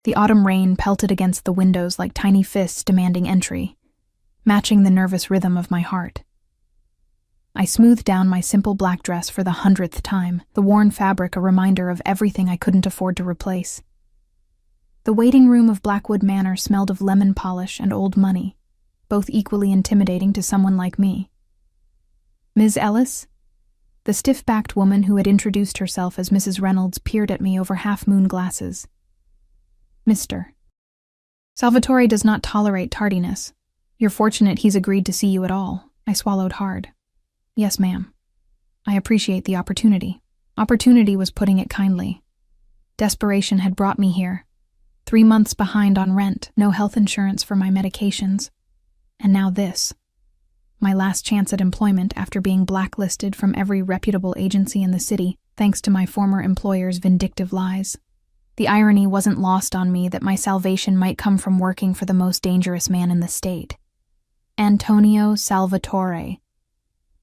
The autumn rain pelted against the windows like tiny fists demanding entry, matching the nervous rhythm of my heart. I smoothed down my simple black dress for the 100th time, the worn fabric a reminder of everything I couldn't afford to replace. The waiting room of Blackwood Manor smelled of lemon polish and old money, both equally intimidating to someone like me. "Ms. Ellis?" The stiff-backed woman who had introduced herself as Mrs. Reynolds peered at me over half-moon glasses. "Mr. Salvatore does not tolerate tardiness. You're fortunate he's agreed to see you at all." I swallowed hard. "Yes, ma'am. I appreciate the opportunity." Opportunity was putting it kindly. Desperation had brought me here. 3 months behind on rent, no health insurance for my medications. And now this. My last chance at employment after being blacklisted from every reputable agency in the city, thanks to my former employer's vindictive lies. The irony wasn't lost on me that my salvation might come from working for the most dangerous man in the state. Antonio Salvatore.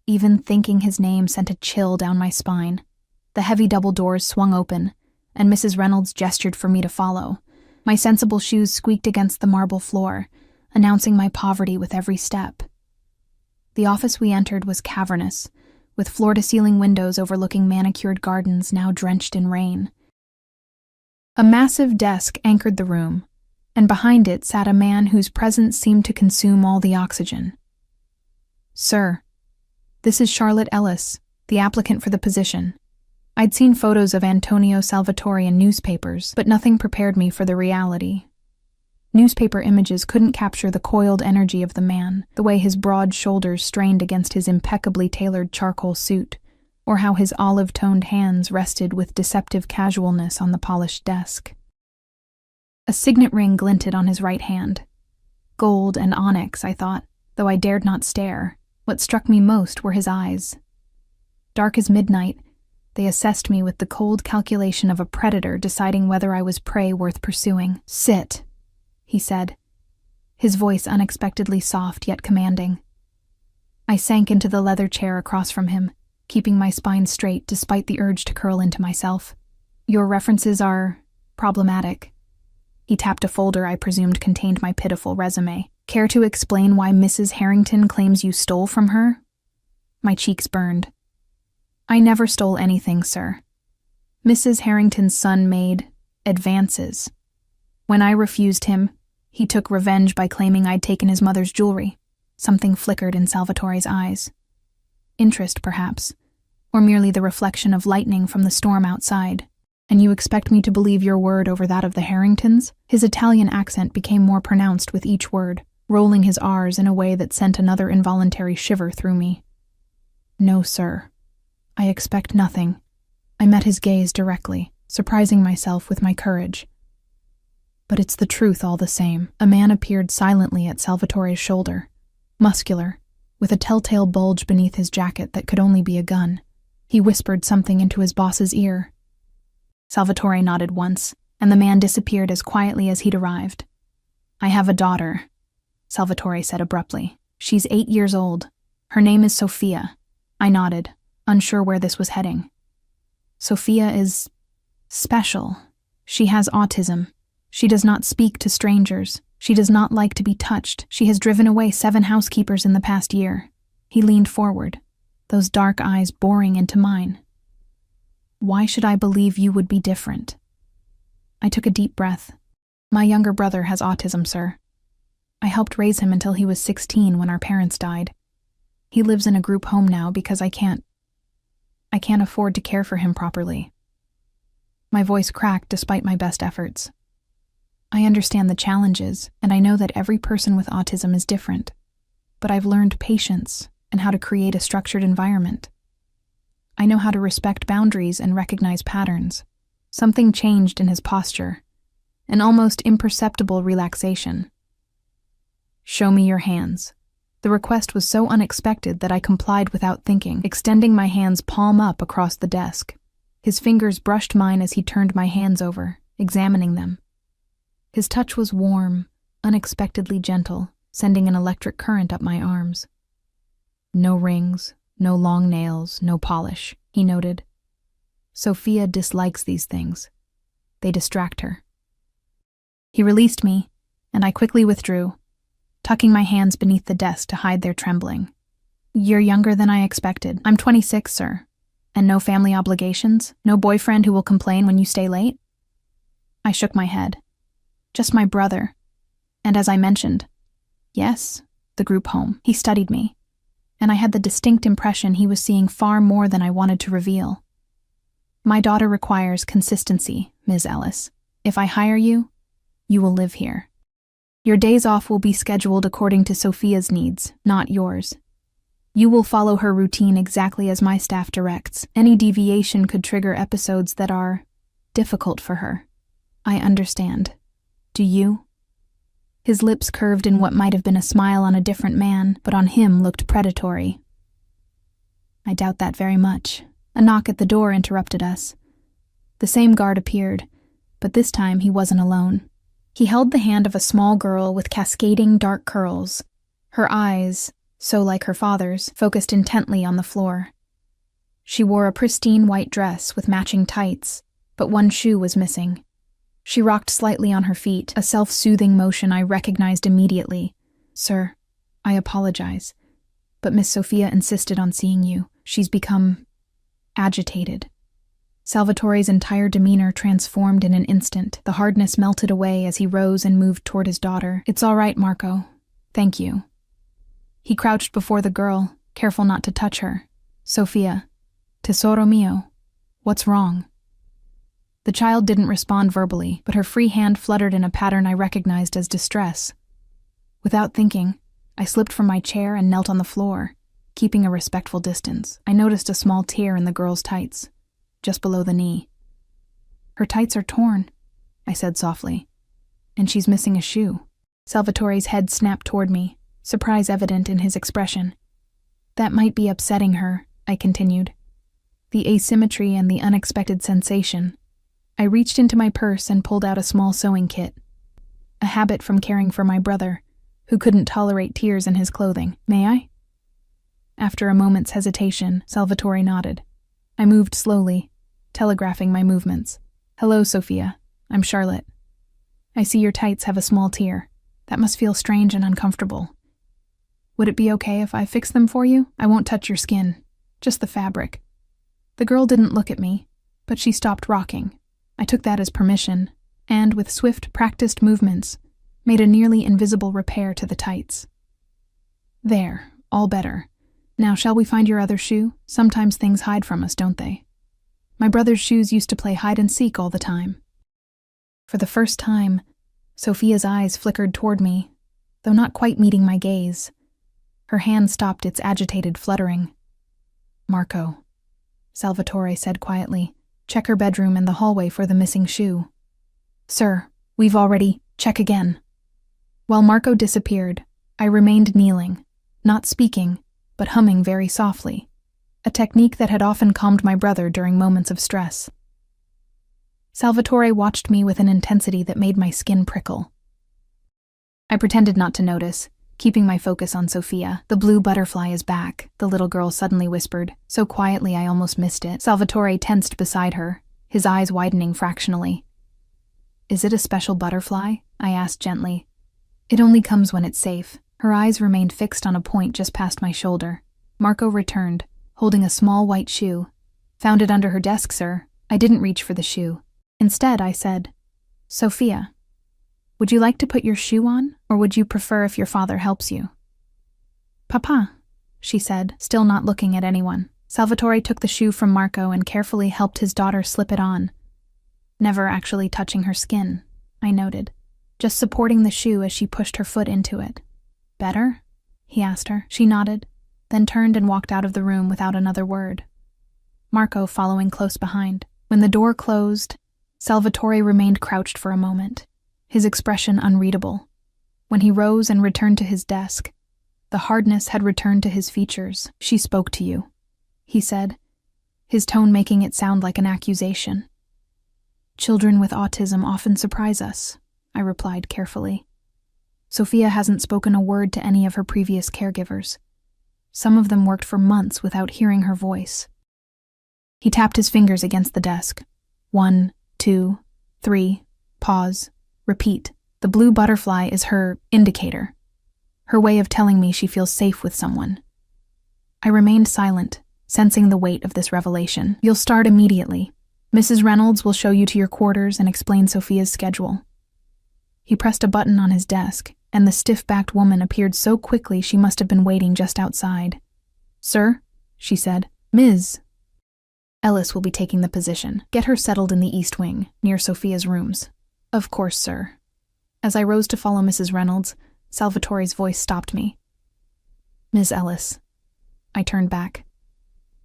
Even thinking his name sent a chill down my spine. The heavy double doors swung open, and Mrs. Reynolds gestured for me to follow. My sensible shoes squeaked against the marble floor, announcing my poverty with every step. The office we entered was cavernous, with floor-to-ceiling windows overlooking manicured gardens now drenched in rain. A massive desk anchored the room, and behind it sat a man whose presence seemed to consume all the oxygen. "Sir, this is Charlotte Ellis, the applicant for the position." I'd seen photos of Antonio Salvatore in newspapers, but nothing prepared me for the reality. Newspaper images couldn't capture the coiled energy of the man, the way his broad shoulders strained against his impeccably tailored charcoal suit, or how his olive-toned hands rested with deceptive casualness on the polished desk. A signet ring glinted on his right hand. Gold and onyx, I thought, though I dared not stare. What struck me most were his eyes. Dark as midnight, they assessed me with the cold calculation of a predator deciding whether I was prey worth pursuing. "Sit," he said, his voice unexpectedly soft yet commanding. I sank into the leather chair across from him, keeping my spine straight despite the urge to curl into myself. "Your references are problematic." He tapped a folder I presumed contained my pitiful resume. "Care to explain why Mrs. Harrington claims you stole from her?" My cheeks burned. "I never stole anything, sir. Mrs. Harrington's son made advances. When I refused him, he took revenge by claiming I'd taken his mother's jewelry." Something flickered in Salvatore's eyes. Interest, perhaps, or merely the reflection of lightning from the storm outside. "And you expect me to believe your word over that of the Harringtons?" His Italian accent became more pronounced with each word, rolling his R's in a way that sent another involuntary shiver through me. "No, sir. I expect nothing." I met his gaze directly, surprising myself with my courage. "But it's the truth all the same." A man appeared silently at Salvatore's shoulder, muscular, with a telltale bulge beneath his jacket that could only be a gun. He whispered something into his boss's ear. Salvatore nodded once, and the man disappeared as quietly as he'd arrived. "I have a daughter," Salvatore said abruptly. "She's 8 years old. Her name is Sophia." I nodded, unsure where this was heading. "Sophia is special. She has autism. She does not speak to strangers. She does not like to be touched. She has driven away 7 housekeepers in the past year." He leaned forward, those dark eyes boring into mine. "Why should I believe you would be different?" I took a deep breath. "My younger brother has autism, sir. I helped raise him until he was 16 when our parents died. He lives in a group home now because I can't afford to care for him properly." My voice cracked despite my best efforts. "I understand the challenges, and I know that every person with autism is different. But I've learned patience and how to create a structured environment. I know how to respect boundaries and recognize patterns." Something changed in his posture, an almost imperceptible relaxation. "Show me your hands." The request was so unexpected that I complied without thinking, extending my hands palm up across the desk. His fingers brushed mine as he turned my hands over, examining them. His touch was warm, unexpectedly gentle, sending an electric current up my arms. "No rings, no long nails, no polish," he noted. "Sophia dislikes these things. They distract her." He released me, and I quickly withdrew, tucking my hands beneath the desk to hide their trembling. You're younger than I expected. I'm 26, sir. And no family obligations? No boyfriend who will complain when you stay late? I shook my head. Just my brother. And as I mentioned, yes, the group home. He studied me, and I had the distinct impression he was seeing far more than I wanted to reveal. My daughter requires consistency, Ms. Ellis. If I hire you, you will live here. Your days off will be scheduled according to Sophia's needs, not yours. You will follow her routine exactly as my staff directs. Any deviation could trigger episodes that are difficult for her. I understand. Do you? His lips curved in what might have been a smile on a different man, but on him looked predatory. I doubt that very much. A knock at the door interrupted us. The same guard appeared, but this time he wasn't alone. He held the hand of a small girl with cascading dark curls. Her eyes, so like her father's, focused intently on the floor. She wore a pristine white dress with matching tights, but one shoe was missing. She rocked slightly on her feet, a self-soothing motion I recognized immediately. Sir, I apologize, but Miss Sophia insisted on seeing you. She's become agitated. Salvatore's entire demeanor transformed in an instant. The hardness melted away as he rose and moved toward his daughter. It's all right, Marco. Thank you. He crouched before the girl, careful not to touch her. Sophia, tesoro mio, what's wrong? The child didn't respond verbally, but her free hand fluttered in a pattern I recognized as distress. Without thinking, I slipped from my chair and knelt on the floor, keeping a respectful distance. I noticed a small tear in the girl's tights, just below the knee. Her tights are torn, I said softly, and she's missing a shoe. Salvatore's head snapped toward me, surprise evident in his expression. That might be upsetting her, I continued. The asymmetry and the unexpected sensation. I reached into my purse and pulled out a small sewing kit, a habit from caring for my brother, who couldn't tolerate tears in his clothing. May I? After a moment's hesitation, Salvatore nodded. I moved slowly, telegraphing my movements. Hello, Sophia. I'm Charlotte. I see your tights have a small tear. That must feel strange and uncomfortable. Would it be okay if I fix them for you? I won't touch your skin, just the fabric. The girl didn't look at me, but she stopped rocking. I took that as permission, and with swift, practiced movements, made a nearly invisible repair to the tights. There, all better. Now shall we find your other shoe? Sometimes things hide from us, don't they? My brother's shoes used to play hide and seek all the time. For the first time, Sophia's eyes flickered toward me, though not quite meeting my gaze. Her hand stopped its agitated fluttering. Marco, Salvatore said quietly. Check her bedroom and the hallway for the missing shoe. Sir, we've already... Check again. While Marco disappeared, I remained kneeling, not speaking, but humming very softly, a technique that had often calmed my brother during moments of stress. Salvatore watched me with an intensity that made my skin prickle. I pretended not to notice, keeping my focus on Sophia. The blue butterfly is back, the little girl suddenly whispered, so quietly I almost missed it. Salvatore tensed beside her, his eyes widening fractionally. Is it a special butterfly? I asked gently. It only comes when it's safe. Her eyes remained fixed on a point just past my shoulder. Marco returned, holding a small white shoe. Found it under her desk, sir. I didn't reach for the shoe. Instead, I said, Sophia, would you like to put your shoe on, or would you prefer if your father helps you? Papa, she said, still not looking at anyone. Salvatore took the shoe from Marco and carefully helped his daughter slip it on. Never actually touching her skin, I noted, just supporting the shoe as she pushed her foot into it. Better? He asked her. She nodded, then turned and walked out of the room without another word. Marco following close behind. When the door closed, Salvatore remained crouched for a moment, his expression unreadable. When he rose and returned to his desk, the hardness had returned to his features. She spoke to you, he said, his tone making it sound like an accusation. Children with autism often surprise us, I replied carefully. Sophia hasn't spoken a word to any of her previous caregivers. Some of them worked for months without hearing her voice. He tapped his fingers against the desk. 1, 2, 3, pause, repeat. The blue butterfly is her indicator, her way of telling me she feels safe with someone. I remained silent, sensing the weight of this revelation. You'll start immediately. Mrs. Reynolds will show you to your quarters and explain Sophia's schedule. He pressed a button on his desk, and the stiff-backed woman appeared so quickly she must have been waiting just outside. Sir, she said, Ms. Ellis will be taking the position. Get her settled in the east wing, near Sophia's rooms. Of course, sir. As I rose to follow Mrs. Reynolds, Salvatore's voice stopped me. Ms. Ellis. I turned back.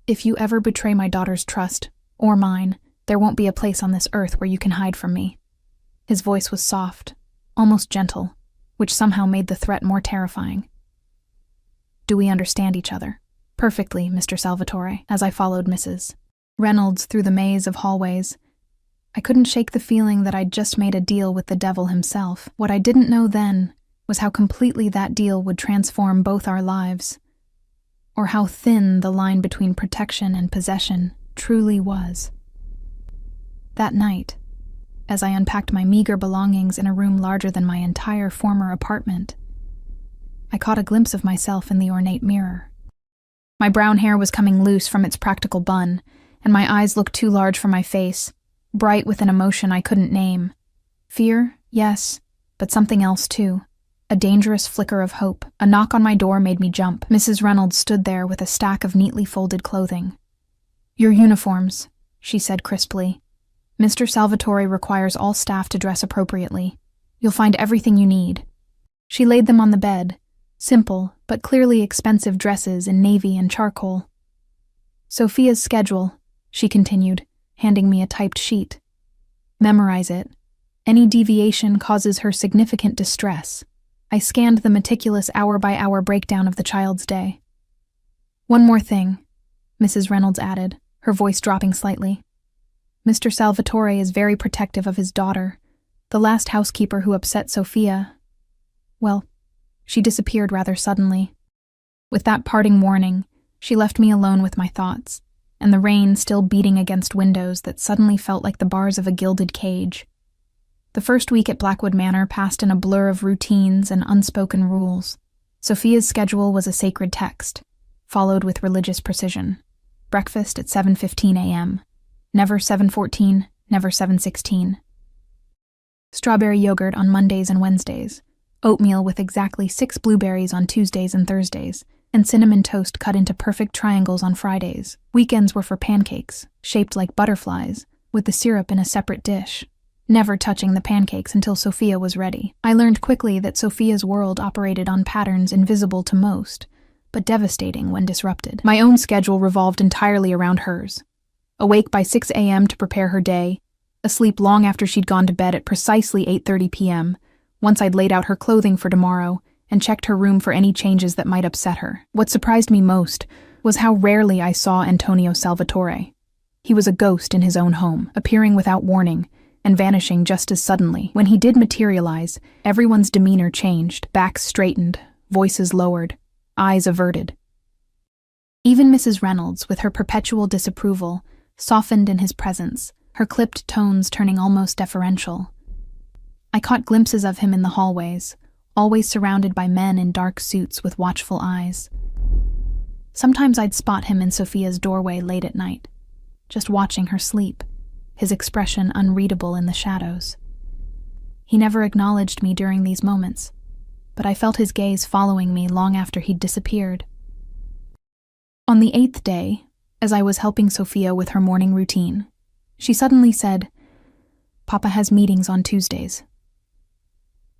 If you ever betray my daughter's trust, or mine, there won't be a place on this earth where you can hide from me. His voice was soft, almost gentle, which somehow made the threat more terrifying. Do we understand each other? Perfectly, Mr. Salvatore, as I followed Mrs. Reynolds through the maze of hallways. I couldn't shake the feeling that I'd just made a deal with the devil himself. What I didn't know then was how completely that deal would transform both our lives, or how thin the line between protection and possession truly was. That night, as I unpacked my meager belongings in a room larger than my entire former apartment, I caught a glimpse of myself in the ornate mirror. My brown hair was coming loose from its practical bun, and my eyes looked too large for my face, bright with an emotion I couldn't name. Fear, yes, but something else too. A dangerous flicker of hope. A knock on my door made me jump. Mrs. Reynolds stood there with a stack of neatly folded clothing. Your uniforms, she said crisply. Mr. Salvatore requires all staff to dress appropriately. You'll find everything you need. She laid them on the bed, simple but clearly expensive dresses in navy and charcoal. Sophia's schedule, she continued, handing me a typed sheet. Memorize it. Any deviation causes her significant distress. I scanned the meticulous hour-by-hour breakdown of the child's day. One more thing, Mrs. Reynolds added, her voice dropping slightly. Mr. Salvatore is very protective of his daughter. The last housekeeper who upset Sophia, well, she disappeared rather suddenly. With that parting warning, she left me alone with my thoughts, and the rain still beating against windows that suddenly felt like the bars of a gilded cage. The first week at Blackwood Manor passed in a blur of routines and unspoken rules. Sophia's schedule was a sacred text, followed with religious precision. Breakfast at 7:15 a.m. Never 7:14, never 7:16. Strawberry yogurt on Mondays and Wednesdays. Oatmeal with exactly 6 blueberries on Tuesdays and Thursdays, and cinnamon toast cut into perfect triangles on Fridays. Weekends were for pancakes, shaped like butterflies, with the syrup in a separate dish, never touching the pancakes until Sophia was ready. I learned quickly that Sophia's world operated on patterns invisible to most, but devastating when disrupted. My own schedule revolved entirely around hers. Awake by 6 a.m. to prepare her day, asleep long after she'd gone to bed at precisely 8:30 p.m., once I'd laid out her clothing for tomorrow and checked her room for any changes that might upset her. What surprised me most was how rarely I saw Antonio Salvatore. He was a ghost in his own home, appearing without warning and vanishing just as suddenly. When he did materialize, everyone's demeanor changed, backs straightened, voices lowered, eyes averted. Even Mrs. Reynolds, with her perpetual disapproval, softened in his presence, her clipped tones turning almost deferential. I caught glimpses of him in the hallways, always surrounded by men in dark suits with watchful eyes. Sometimes I'd spot him in Sophia's doorway late at night, just watching her sleep, his expression unreadable in the shadows. He never acknowledged me during these moments, but I felt his gaze following me long after he'd disappeared. On the 8th day, as I was helping Sophia with her morning routine, she suddenly said, "Papa has meetings on Tuesdays."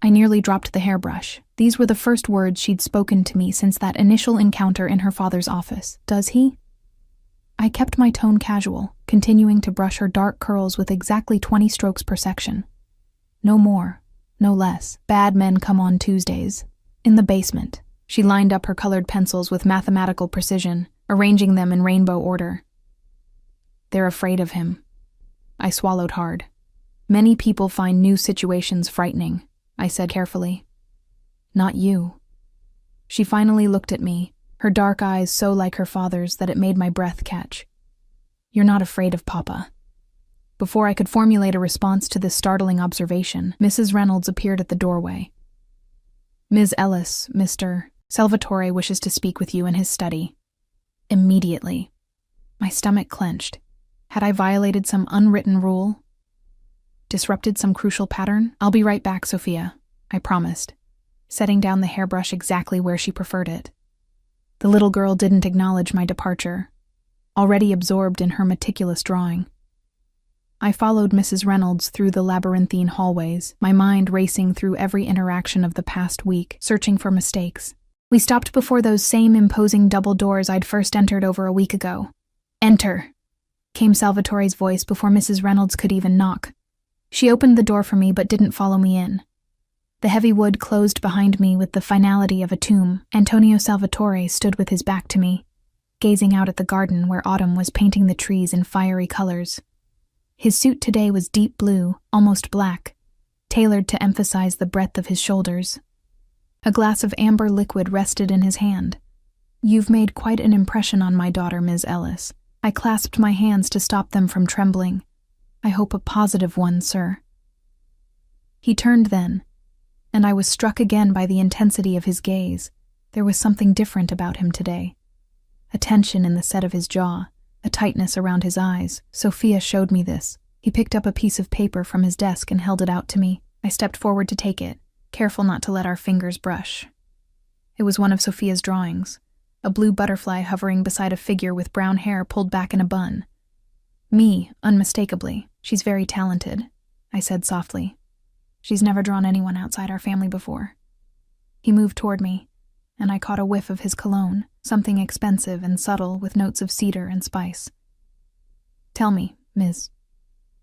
I nearly dropped the hairbrush. These were the first words she'd spoken to me since that initial encounter in her father's office. Does he? I kept my tone casual, continuing to brush her dark curls with exactly 20 strokes per section. No more, no less. Bad men come on Tuesdays. In the basement, she lined up her colored pencils with mathematical precision, arranging them in rainbow order. They're afraid of him. I swallowed hard. Many people find new situations frightening, I said carefully. Not you. She finally looked at me, her dark eyes so like her father's that it made my breath catch. You're not afraid of Papa. Before I could formulate a response to this startling observation, Mrs. Reynolds appeared at the doorway. "Ms. Ellis, Mr. Salvatore wishes to speak with you in his study." Immediately. My stomach clenched. Had I violated some unwritten rule? Disrupted some crucial pattern? "I'll be right back, Sophia," I promised, setting down the hairbrush exactly where she preferred it. The little girl didn't acknowledge my departure, already absorbed in her meticulous drawing. I followed Mrs. Reynolds through the labyrinthine hallways, my mind racing through every interaction of the past week, searching for mistakes. We stopped before those same imposing double doors I'd first entered over a week ago. "Enter," came Salvatore's voice before Mrs. Reynolds could even knock. She opened the door for me but didn't follow me in. The heavy wood closed behind me with the finality of a tomb. Antonio Salvatore stood with his back to me, gazing out at the garden where autumn was painting the trees in fiery colors. His suit today was deep blue, almost black, tailored to emphasize the breadth of his shoulders. A glass of amber liquid rested in his hand. "You've made quite an impression on my daughter, Ms. Ellis." I clasped my hands to stop them from trembling. "I hope a positive one, sir." He turned then, and I was struck again by the intensity of his gaze. There was something different about him today. A tension in the set of his jaw, a tightness around his eyes. Sophia showed me this. He picked up a piece of paper from his desk and held it out to me. I stepped forward to take it, careful not to let our fingers brush. It was one of Sophia's drawings, a blue butterfly hovering beside a figure with brown hair pulled back in a bun. Me, unmistakably. "She's very talented," I said softly. "She's never drawn anyone outside our family before." He moved toward me, and I caught a whiff of his cologne, something expensive and subtle with notes of cedar and spice. "Tell me, Ms.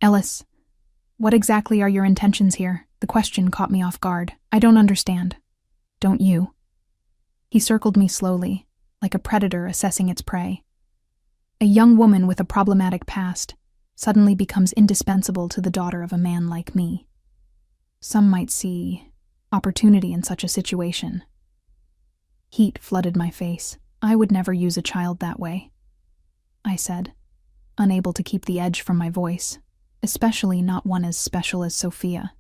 Ellis, what exactly are your intentions here?" The question caught me off guard. "I don't understand." "Don't you?" He circled me slowly, like a predator assessing its prey. A young woman with a problematic past suddenly becomes indispensable to the daughter of a man like me. Some might see opportunity in such a situation. Heat flooded my face. "I would never use a child that way," I said, unable to keep the edge from my voice, especially not one as special as Sophia.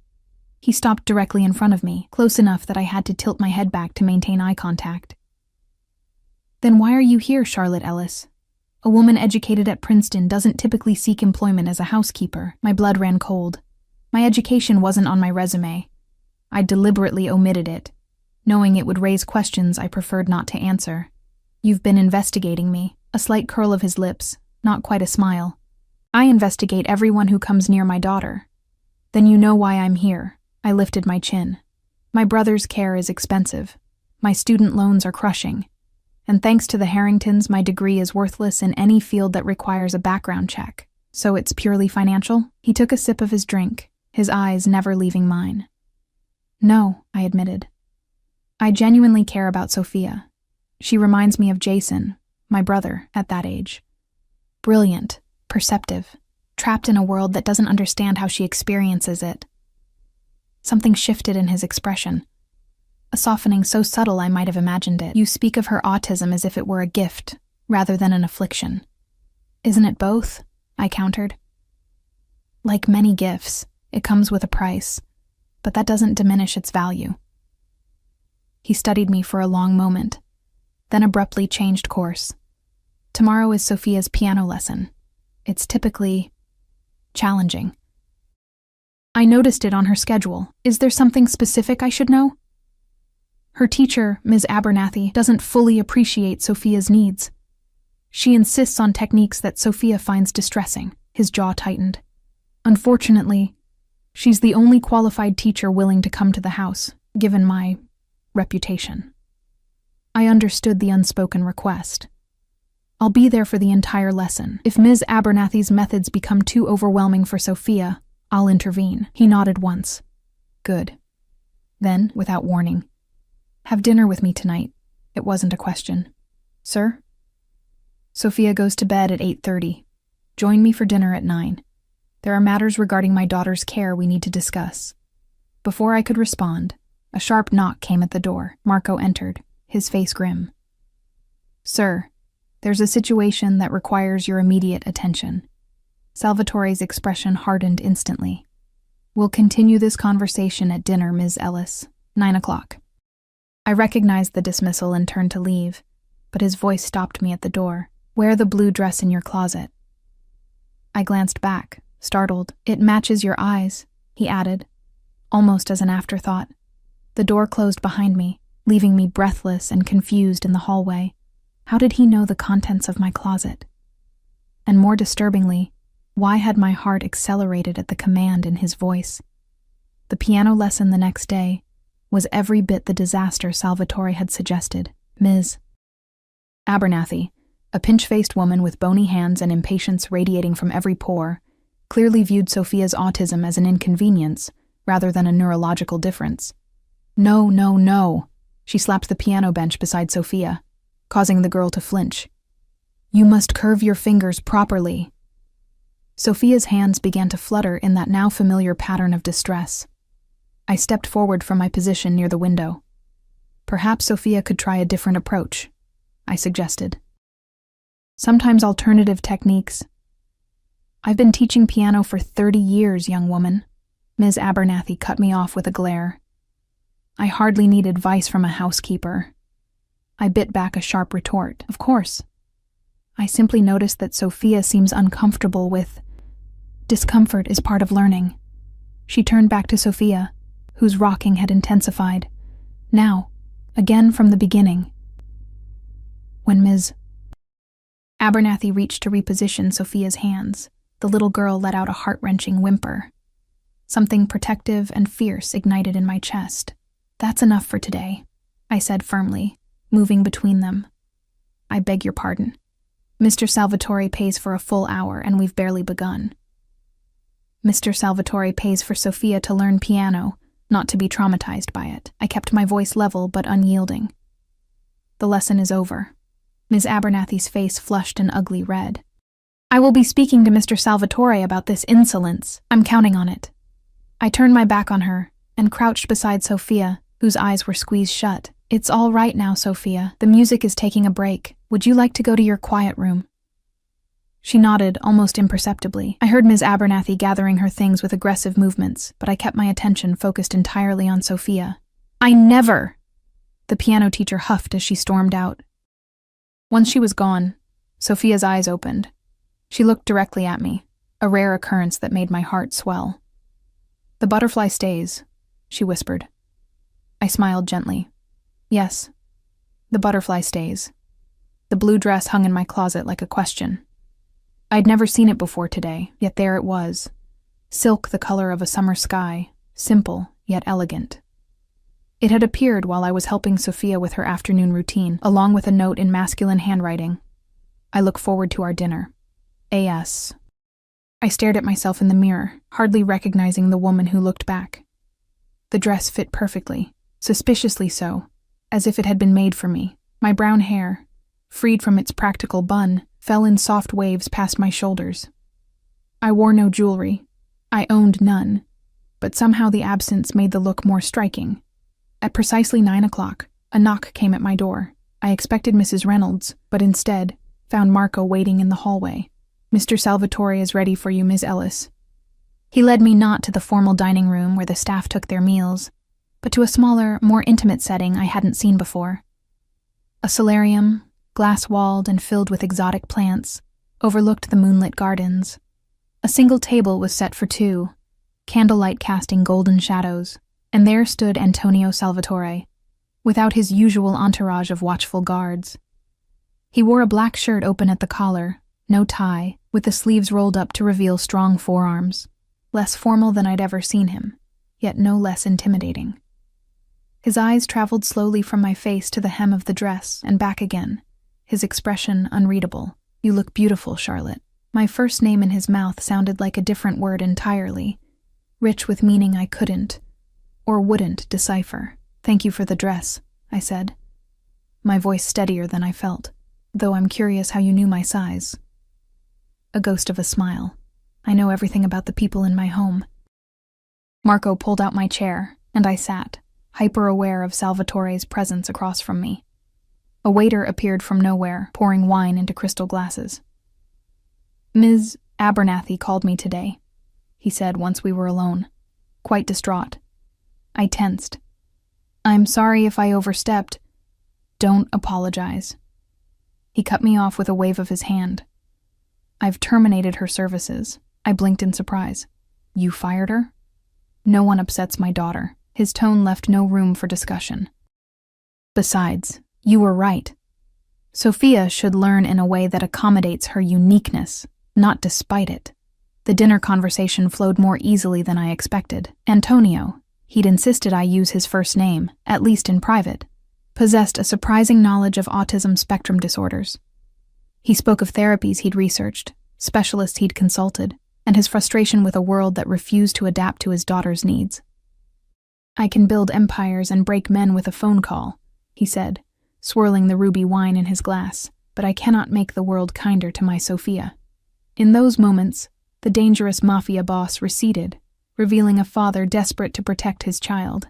He stopped directly in front of me, close enough that I had to tilt my head back to maintain eye contact. "Then why are you here, Charlotte Ellis? A woman educated at Princeton doesn't typically seek employment as a housekeeper." My blood ran cold. My education wasn't on my resume. I deliberately omitted it, knowing it would raise questions I preferred not to answer. "You've been investigating me." A slight curl of his lips, not quite a smile. "I investigate everyone who comes near my daughter." "Then you know why I'm here." I lifted my chin. "My brother's care is expensive. My student loans are crushing. And thanks to the Harringtons, my degree is worthless in any field that requires a background check. So it's purely financial?" He took a sip of his drink, his eyes never leaving mine. "No," I admitted. "I genuinely care about Sophia. She reminds me of Jason, my brother, at that age. Brilliant, perceptive, trapped in a world that doesn't understand how she experiences it." Something shifted in his expression, a softening so subtle I might have imagined it. "You speak of her autism as if it were a gift, rather than an affliction." "Isn't it both?" I countered. "Like many gifts, it comes with a price, but that doesn't diminish its value." He studied me for a long moment, then abruptly changed course. "Tomorrow is Sophia's piano lesson. It's typically challenging. I noticed it on her schedule. Is there something specific I should know?" "Her teacher, Ms. Abernathy, doesn't fully appreciate Sophia's needs. She insists on techniques that Sophia finds distressing." His jaw tightened. "Unfortunately, she's the only qualified teacher willing to come to the house, given my reputation." I understood the unspoken request. "I'll be there for the entire lesson. If Ms. Abernathy's methods become too overwhelming for Sophia, I'll intervene." He nodded once. "Good." Then, without warning, "Have dinner with me tonight." It wasn't a question. "Sir?" "Sophia goes to bed at 8:30. Join me for dinner at 9. There are matters regarding my daughter's care we need to discuss." Before I could respond, a sharp knock came at the door. Marco entered, his face grim. "Sir, there's a situation that requires your immediate attention." Salvatore's expression hardened instantly. "We'll continue this conversation at dinner, Ms. Ellis. 9 o'clock. I recognized the dismissal and turned to leave, but his voice stopped me at the door. "Wear the blue dress in your closet." I glanced back, startled. "It matches your eyes," he added, almost as an afterthought. The door closed behind me, leaving me breathless and confused in the hallway. How did he know the contents of my closet? And more disturbingly, why had my heart accelerated at the command in his voice? The piano lesson the next day was every bit the disaster Salvatore had suggested. Ms. Abernathy, a pinch-faced woman with bony hands and impatience radiating from every pore, clearly viewed Sophia's autism as an inconvenience rather than a neurological difference. "No, no, no." She slapped the piano bench beside Sophia, causing the girl to flinch. "You must curve your fingers properly." Sophia's hands began to flutter in that now familiar pattern of distress. I stepped forward from my position near the window. "Perhaps Sophia could try a different approach," I suggested. "Sometimes alternative techniques—" "I've been teaching piano for 30 years, young woman." Ms. Abernathy cut me off with a glare. "I hardly need advice from a housekeeper." I bit back a sharp retort. "Of course. I simply noticed that Sophia seems uncomfortable with— discomfort is part of learning." She turned back to Sophia, whose rocking had intensified. "Now, again from the beginning." When Ms. Abernathy reached to reposition Sophia's hands, the little girl let out a heart-wrenching whimper. Something protective and fierce ignited in my chest. "That's enough for today," I said firmly, moving between them. "I beg your pardon. Mr. Salvatore pays for a full hour, and we've barely begun." "Mr. Salvatore pays for Sophia to learn piano, not to be traumatized by it." I kept my voice level but unyielding. "The lesson is over." Ms. Abernathy's face flushed an ugly red. "I will be speaking to Mr. Salvatore about this insolence. I'm counting on it." I turned my back on her and crouched beside Sophia, whose eyes were squeezed shut. "It's all right now, Sophia. The music is taking a break. Would you like to go to your quiet room?" She nodded, almost imperceptibly. I heard Ms. Abernathy gathering her things with aggressive movements, but I kept my attention focused entirely on Sophia. "I never!" the piano teacher huffed as she stormed out. Once she was gone, Sophia's eyes opened. She looked directly at me, a rare occurrence that made my heart swell. "The butterfly stays," she whispered. I smiled gently. "Yes, the butterfly stays." The blue dress hung in my closet like a question. I'd never seen it before today, yet there it was. Silk the color of a summer sky, simple yet elegant. It had appeared while I was helping Sophia with her afternoon routine, along with a note in masculine handwriting. "I look forward to our dinner. A.S." I stared at myself in the mirror, hardly recognizing the woman who looked back. The dress fit perfectly, suspiciously so, as if it had been made for me. My brown hair, freed from its practical bun, fell in soft waves past my shoulders. I wore no jewelry. I owned none, but somehow the absence made the look more striking. At precisely 9 o'clock, a knock came at my door. I expected Mrs. Reynolds, but instead found Marco waiting in the hallway. "Mr. Salvatore is ready for you, Ms. Ellis." He led me not to the formal dining room where the staff took their meals, but to a smaller, more intimate setting I hadn't seen before. A solarium, glass-walled and filled with exotic plants, overlooked the moonlit gardens. A single table was set for two, candlelight casting golden shadows, and there stood Antonio Salvatore, without his usual entourage of watchful guards. He wore a black shirt open at the collar, no tie, with the sleeves rolled up to reveal strong forearms, less formal than I'd ever seen him, yet no less intimidating. His eyes traveled slowly from my face to the hem of the dress and back again, his expression unreadable. "You look beautiful, Charlotte." My first name in his mouth sounded like a different word entirely, rich with meaning I couldn't, or wouldn't, decipher. "Thank you for the dress," I said, my voice steadier than I felt, "though I'm curious how you knew my size." A ghost of a smile. "I know everything about the people in my home." Marco pulled out my chair, and I sat, hyper-aware of Salvatore's presence across from me. A waiter appeared from nowhere, pouring wine into crystal glasses. "Ms. Abernathy called me today, he said once we were alone, quite distraught. I tensed. I'm sorry if I overstepped. Don't apologize. He cut me off with a wave of his hand. I've terminated her services. I blinked in surprise. You fired her? No one upsets my daughter. His tone left no room for discussion. Besides, you were right. Sophia should learn in a way that accommodates her uniqueness, not despite it. The dinner conversation flowed more easily than I expected. Antonio, he'd insisted I use his first name, at least in private, possessed a surprising knowledge of autism spectrum disorders. He spoke of therapies he'd researched, specialists he'd consulted, and his frustration with a world that refused to adapt to his daughter's needs. I can build empires and break men with a phone call, he said, swirling the ruby wine in his glass, but I cannot make the world kinder to my Sophia. In those moments, the dangerous Mafia boss receded, revealing a father desperate to protect his child.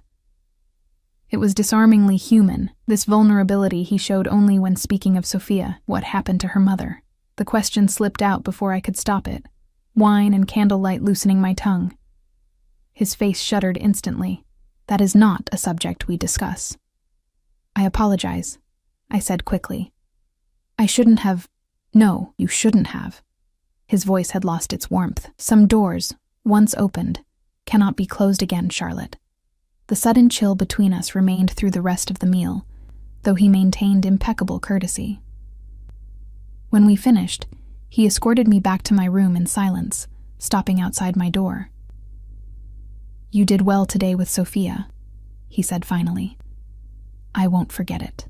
It was disarmingly human, this vulnerability he showed only when speaking of Sophia, what happened to her mother. The question slipped out before I could stop it, wine and candlelight loosening my tongue. His face shuddered instantly. That is not a subject we discuss. I apologize, I said quickly. I shouldn't have. No, you shouldn't have. His voice had lost its warmth. Some doors, once opened, cannot be closed again, Charlotte. The sudden chill between us remained through the rest of the meal, though he maintained impeccable courtesy. When we finished, he escorted me back to my room in silence, stopping outside my door. You did well today with Sophia, he said finally. I won't forget it.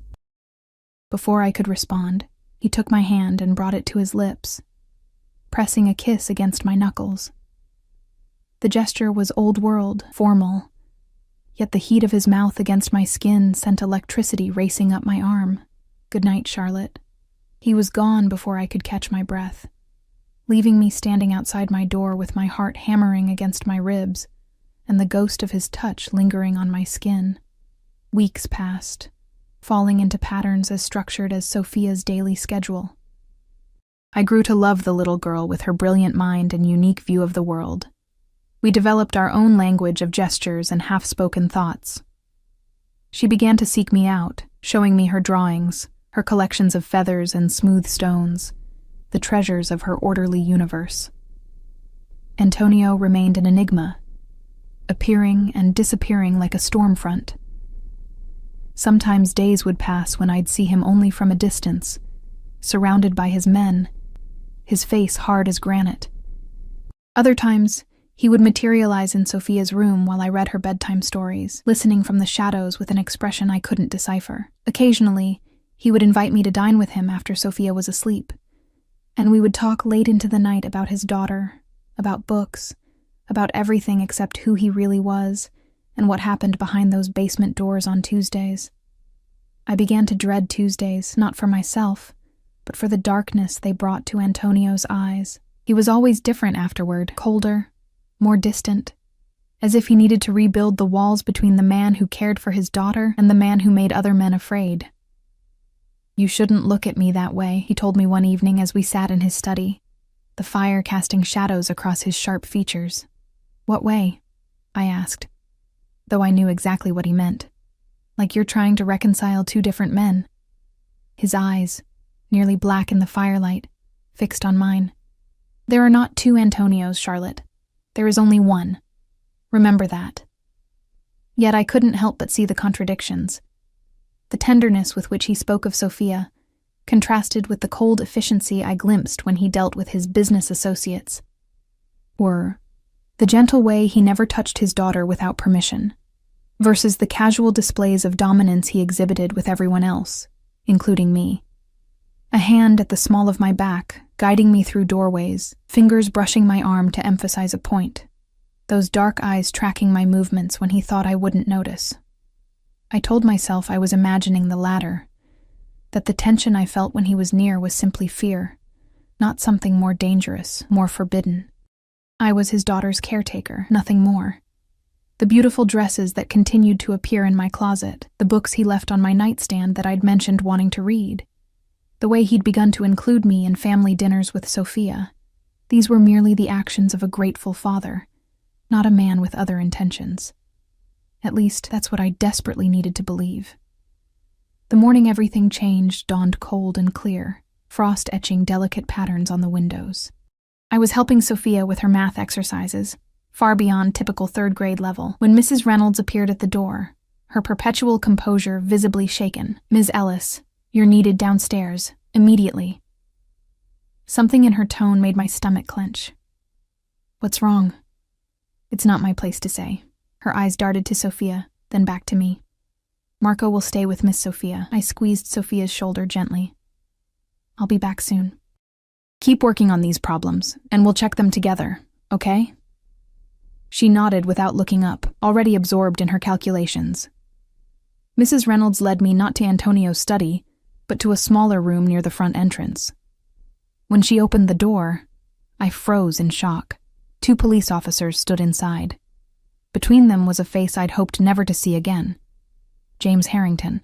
Before I could respond, he took my hand and brought it to his lips, pressing a kiss against my knuckles. The gesture was old-world, formal, yet the heat of his mouth against my skin sent electricity racing up my arm. Good night, Charlotte. He was gone before I could catch my breath, leaving me standing outside my door with my heart hammering against my ribs and the ghost of his touch lingering on my skin. Weeks passed, falling into patterns as structured as Sophia's daily schedule. I grew to love the little girl with her brilliant mind and unique view of the world. We developed our own language of gestures and half-spoken thoughts. She began to seek me out, showing me her drawings, her collections of feathers and smooth stones, the treasures of her orderly universe. Antonio remained an enigma, appearing and disappearing like a storm front. Sometimes days would pass when I'd see him only from a distance, surrounded by his men, his face hard as granite. Other times, he would materialize in Sophia's room while I read her bedtime stories, listening from the shadows with an expression I couldn't decipher. Occasionally, he would invite me to dine with him after Sophia was asleep, and we would talk late into the night about his daughter, about books, about everything except who he really was and what happened behind those basement doors on Tuesdays. I began to dread Tuesdays, not for myself, but for the darkness they brought to Antonio's eyes. He was always different afterward, colder, more distant, as if he needed to rebuild the walls between the man who cared for his daughter and the man who made other men afraid. You shouldn't look at me that way, he told me one evening as we sat in his study, the fire casting shadows across his sharp features. What way? I asked, though I knew exactly what he meant. Like you're trying to reconcile two different men. His eyes, nearly black in the firelight, fixed on mine. There are not two Antonios, Charlotte. There is only one. Remember that. Yet I couldn't help but see the contradictions. The tenderness with which he spoke of Sophia contrasted with the cold efficiency I glimpsed when he dealt with his business associates. Or the gentle way he never touched his daughter without permission, versus the casual displays of dominance he exhibited with everyone else, including me. A hand at the small of my back, guiding me through doorways, fingers brushing my arm to emphasize a point, those dark eyes tracking my movements when he thought I wouldn't notice. I told myself I was imagining the latter, that the tension I felt when he was near was simply fear, not something more dangerous, more forbidden. I was his daughter's caretaker, nothing more. The beautiful dresses that continued to appear in my closet, the books he left on my nightstand that I'd mentioned wanting to read, the way he'd begun to include me in family dinners with Sophia. These were merely the actions of a grateful father, not a man with other intentions. At least, that's what I desperately needed to believe. The morning everything changed dawned cold and clear, frost etching delicate patterns on the windows. I was helping Sophia with her math exercises, far beyond typical third-grade level, when Mrs. Reynolds appeared at the door, her perpetual composure visibly shaken. "Ms. Ellis, you're needed downstairs, immediately." Something in her tone made my stomach clench. "What's wrong?" "It's not my place to say." Her eyes darted to Sophia, then back to me. "Marco will stay with Miss Sophia." I squeezed Sophia's shoulder gently. "I'll be back soon." "Keep working on these problems, and we'll check them together, okay?" She nodded without looking up, already absorbed in her calculations. Mrs. Reynolds led me not to Antonio's study, but to a smaller room near the front entrance. When she opened the door, I froze in shock. 2 police officers stood inside. Between them was a face I'd hoped never to see again. James Harrington,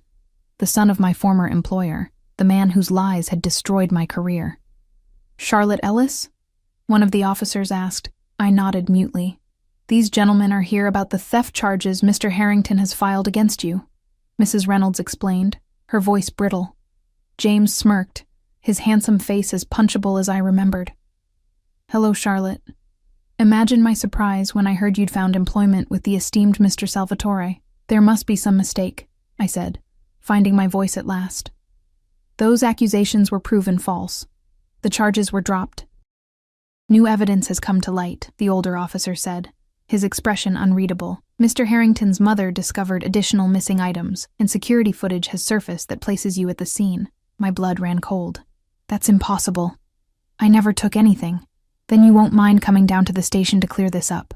the son of my former employer, the man whose lies had destroyed my career. "Charlotte Ellis?" one of the officers asked. I nodded mutely. "These gentlemen are here about the theft charges Mr. Harrington has filed against you," Mrs. Reynolds explained, her voice brittle. James smirked, his handsome face as punchable as I remembered. "Hello, Charlotte. Imagine my surprise when I heard you'd found employment with the esteemed Mr. Salvatore." "There must be some mistake," I said, finding my voice at last. "Those accusations were proven false. The charges were dropped." "New evidence has come to light," the older officer said, his expression unreadable. "Mr. Harrington's mother discovered additional missing items, and security footage has surfaced that places you at the scene." My blood ran cold. "That's impossible. I never took anything." "Then you won't mind coming down to the station to clear this up."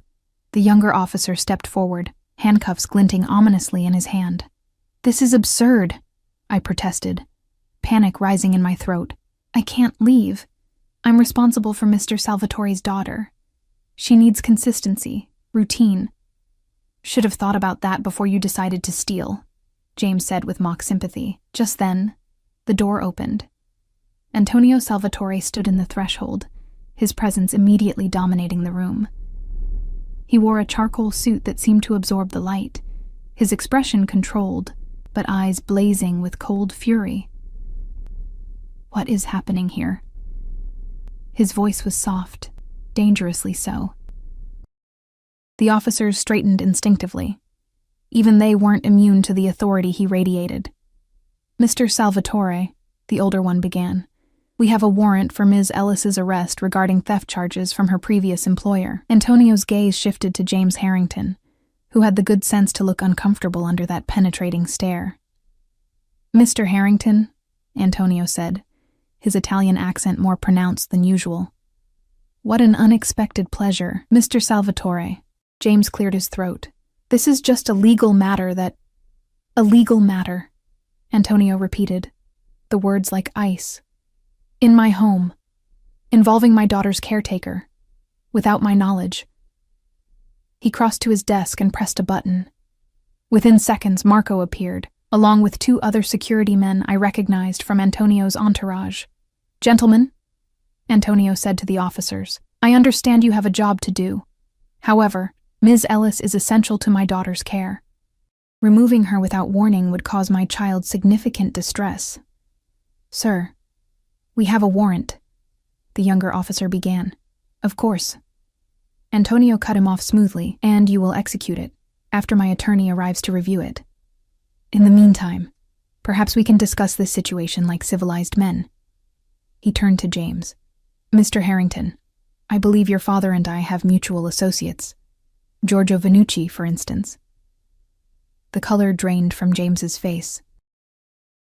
The younger officer stepped forward, handcuffs glinting ominously in his hand. "This is absurd," I protested, panic rising in my throat. "I can't leave. I'm responsible for Mr. Salvatore's daughter. She needs consistency, routine." "Should have thought about that before you decided to steal," James said with mock sympathy. Just then, the door opened. Antonio Salvatore stood in the threshold, his presence immediately dominating the room. He wore a charcoal suit that seemed to absorb the light, his expression controlled, but eyes blazing with cold fury. "What is happening here?" His voice was soft, dangerously so. The officers straightened instinctively. Even they weren't immune to the authority he radiated. "Mr. Salvatore," the older one began, "we have a warrant for Ms. Ellis's arrest regarding theft charges from her previous employer." Antonio's gaze shifted to James Harrington, who had the good sense to look uncomfortable under that penetrating stare. "Mr. Harrington," Antonio said, his Italian accent more pronounced than usual. "What an unexpected pleasure." "Mr. Salvatore," James cleared his throat. "This is just a legal matter that—" "A legal matter," Antonio repeated, the words like ice. "In my home, involving my daughter's caretaker, without my knowledge." He crossed to his desk and pressed a button. Within seconds, Marco appeared, along with 2 other security men I recognized from Antonio's entourage. "Gentlemen," Antonio said to the officers, "I understand you have a job to do. However, Ms. Ellis is essential to my daughter's care. Removing her without warning would cause my child significant distress." "Sir, we have a warrant," the younger officer began. "Of course." Antonio cut him off smoothly. "And you will execute it, after my attorney arrives to review it. In the meantime, perhaps we can discuss this situation like civilized men." He turned to James. "Mr. Harrington, I believe your father and I have mutual associates. Giorgio Vannucci, for instance." The color drained from James's face.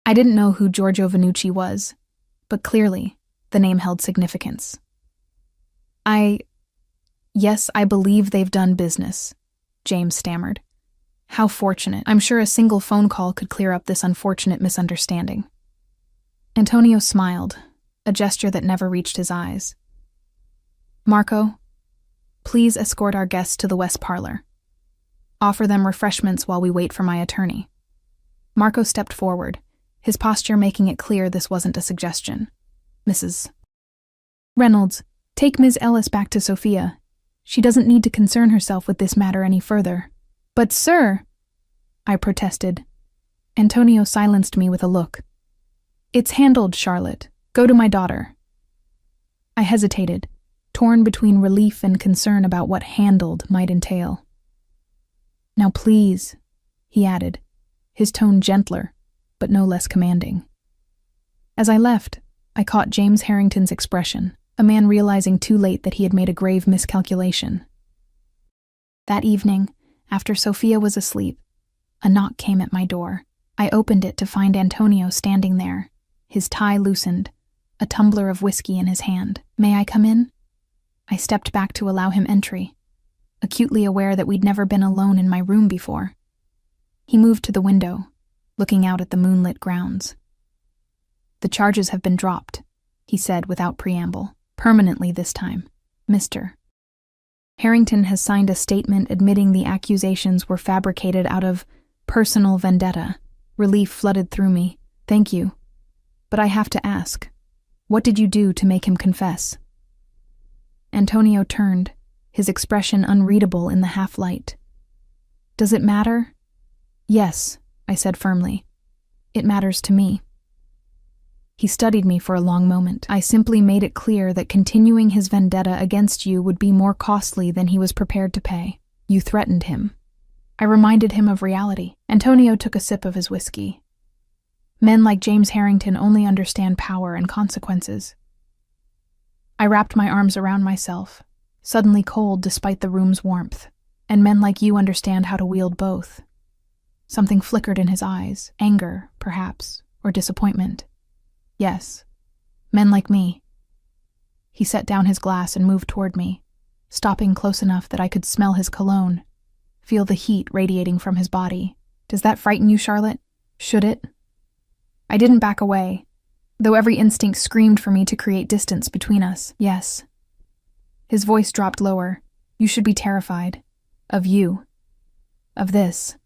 I didn't know who Giorgio Vannucci was, but clearly, the name held significance. Yes, I believe they've done business," James stammered. "How fortunate. I'm sure a single phone call could clear up this unfortunate misunderstanding." Antonio smiled, a gesture that never reached his eyes. "Marco, please escort our guests to the West Parlor. Offer them refreshments while we wait for my attorney." Marco stepped forward, his posture making it clear this wasn't a suggestion. "Mrs. Reynolds, Take Ms. Ellis back to Sophia. She doesn't need to concern herself with this matter any further. But sir, I protested. Antonio silenced me with a look. It's handled, Charlotte. Go to my daughter. I hesitated, torn between relief and concern about what handled might entail. Now please, he added, his tone gentler, but no less commanding. As I left, I caught James Harrington's expression, a man realizing too late that he had made a grave miscalculation. That evening, after Sophia was asleep, a knock came at my door. I opened it to find Antonio standing there, his tie loosened, a tumbler of whiskey in his hand. May I come in? I stepped back to allow him entry, acutely aware that we'd never been alone in my room before. He moved to the window, looking out at the moonlit grounds. The charges have been dropped, he said without preamble. Permanently this time, Mr. Harrington has signed a statement admitting the accusations were fabricated out of personal vendetta. Relief flooded through me. Thank you. But I have to ask, what did you do to make him confess? Antonio turned, his expression unreadable in the half-light. Does it matter? Yes, I said firmly. It matters to me. He studied me for a long moment. I simply made it clear that continuing his vendetta against you would be more costly than he was prepared to pay. You threatened him. I reminded him of reality. Antonio took a sip of his whiskey. Men like James Harrington only understand power and consequences. I wrapped my arms around myself, suddenly cold despite the room's warmth. And men like you understand how to wield both. Something flickered in his eyes, anger, perhaps, or disappointment. Yes, men like me. He set down his glass and moved toward me, stopping close enough that I could smell his cologne, feel the heat radiating from his body. Does that frighten you, Charlotte? Should it? I didn't back away, though every instinct screamed for me to create distance between us. Yes. His voice dropped lower. You should be terrified. Of you. Of this.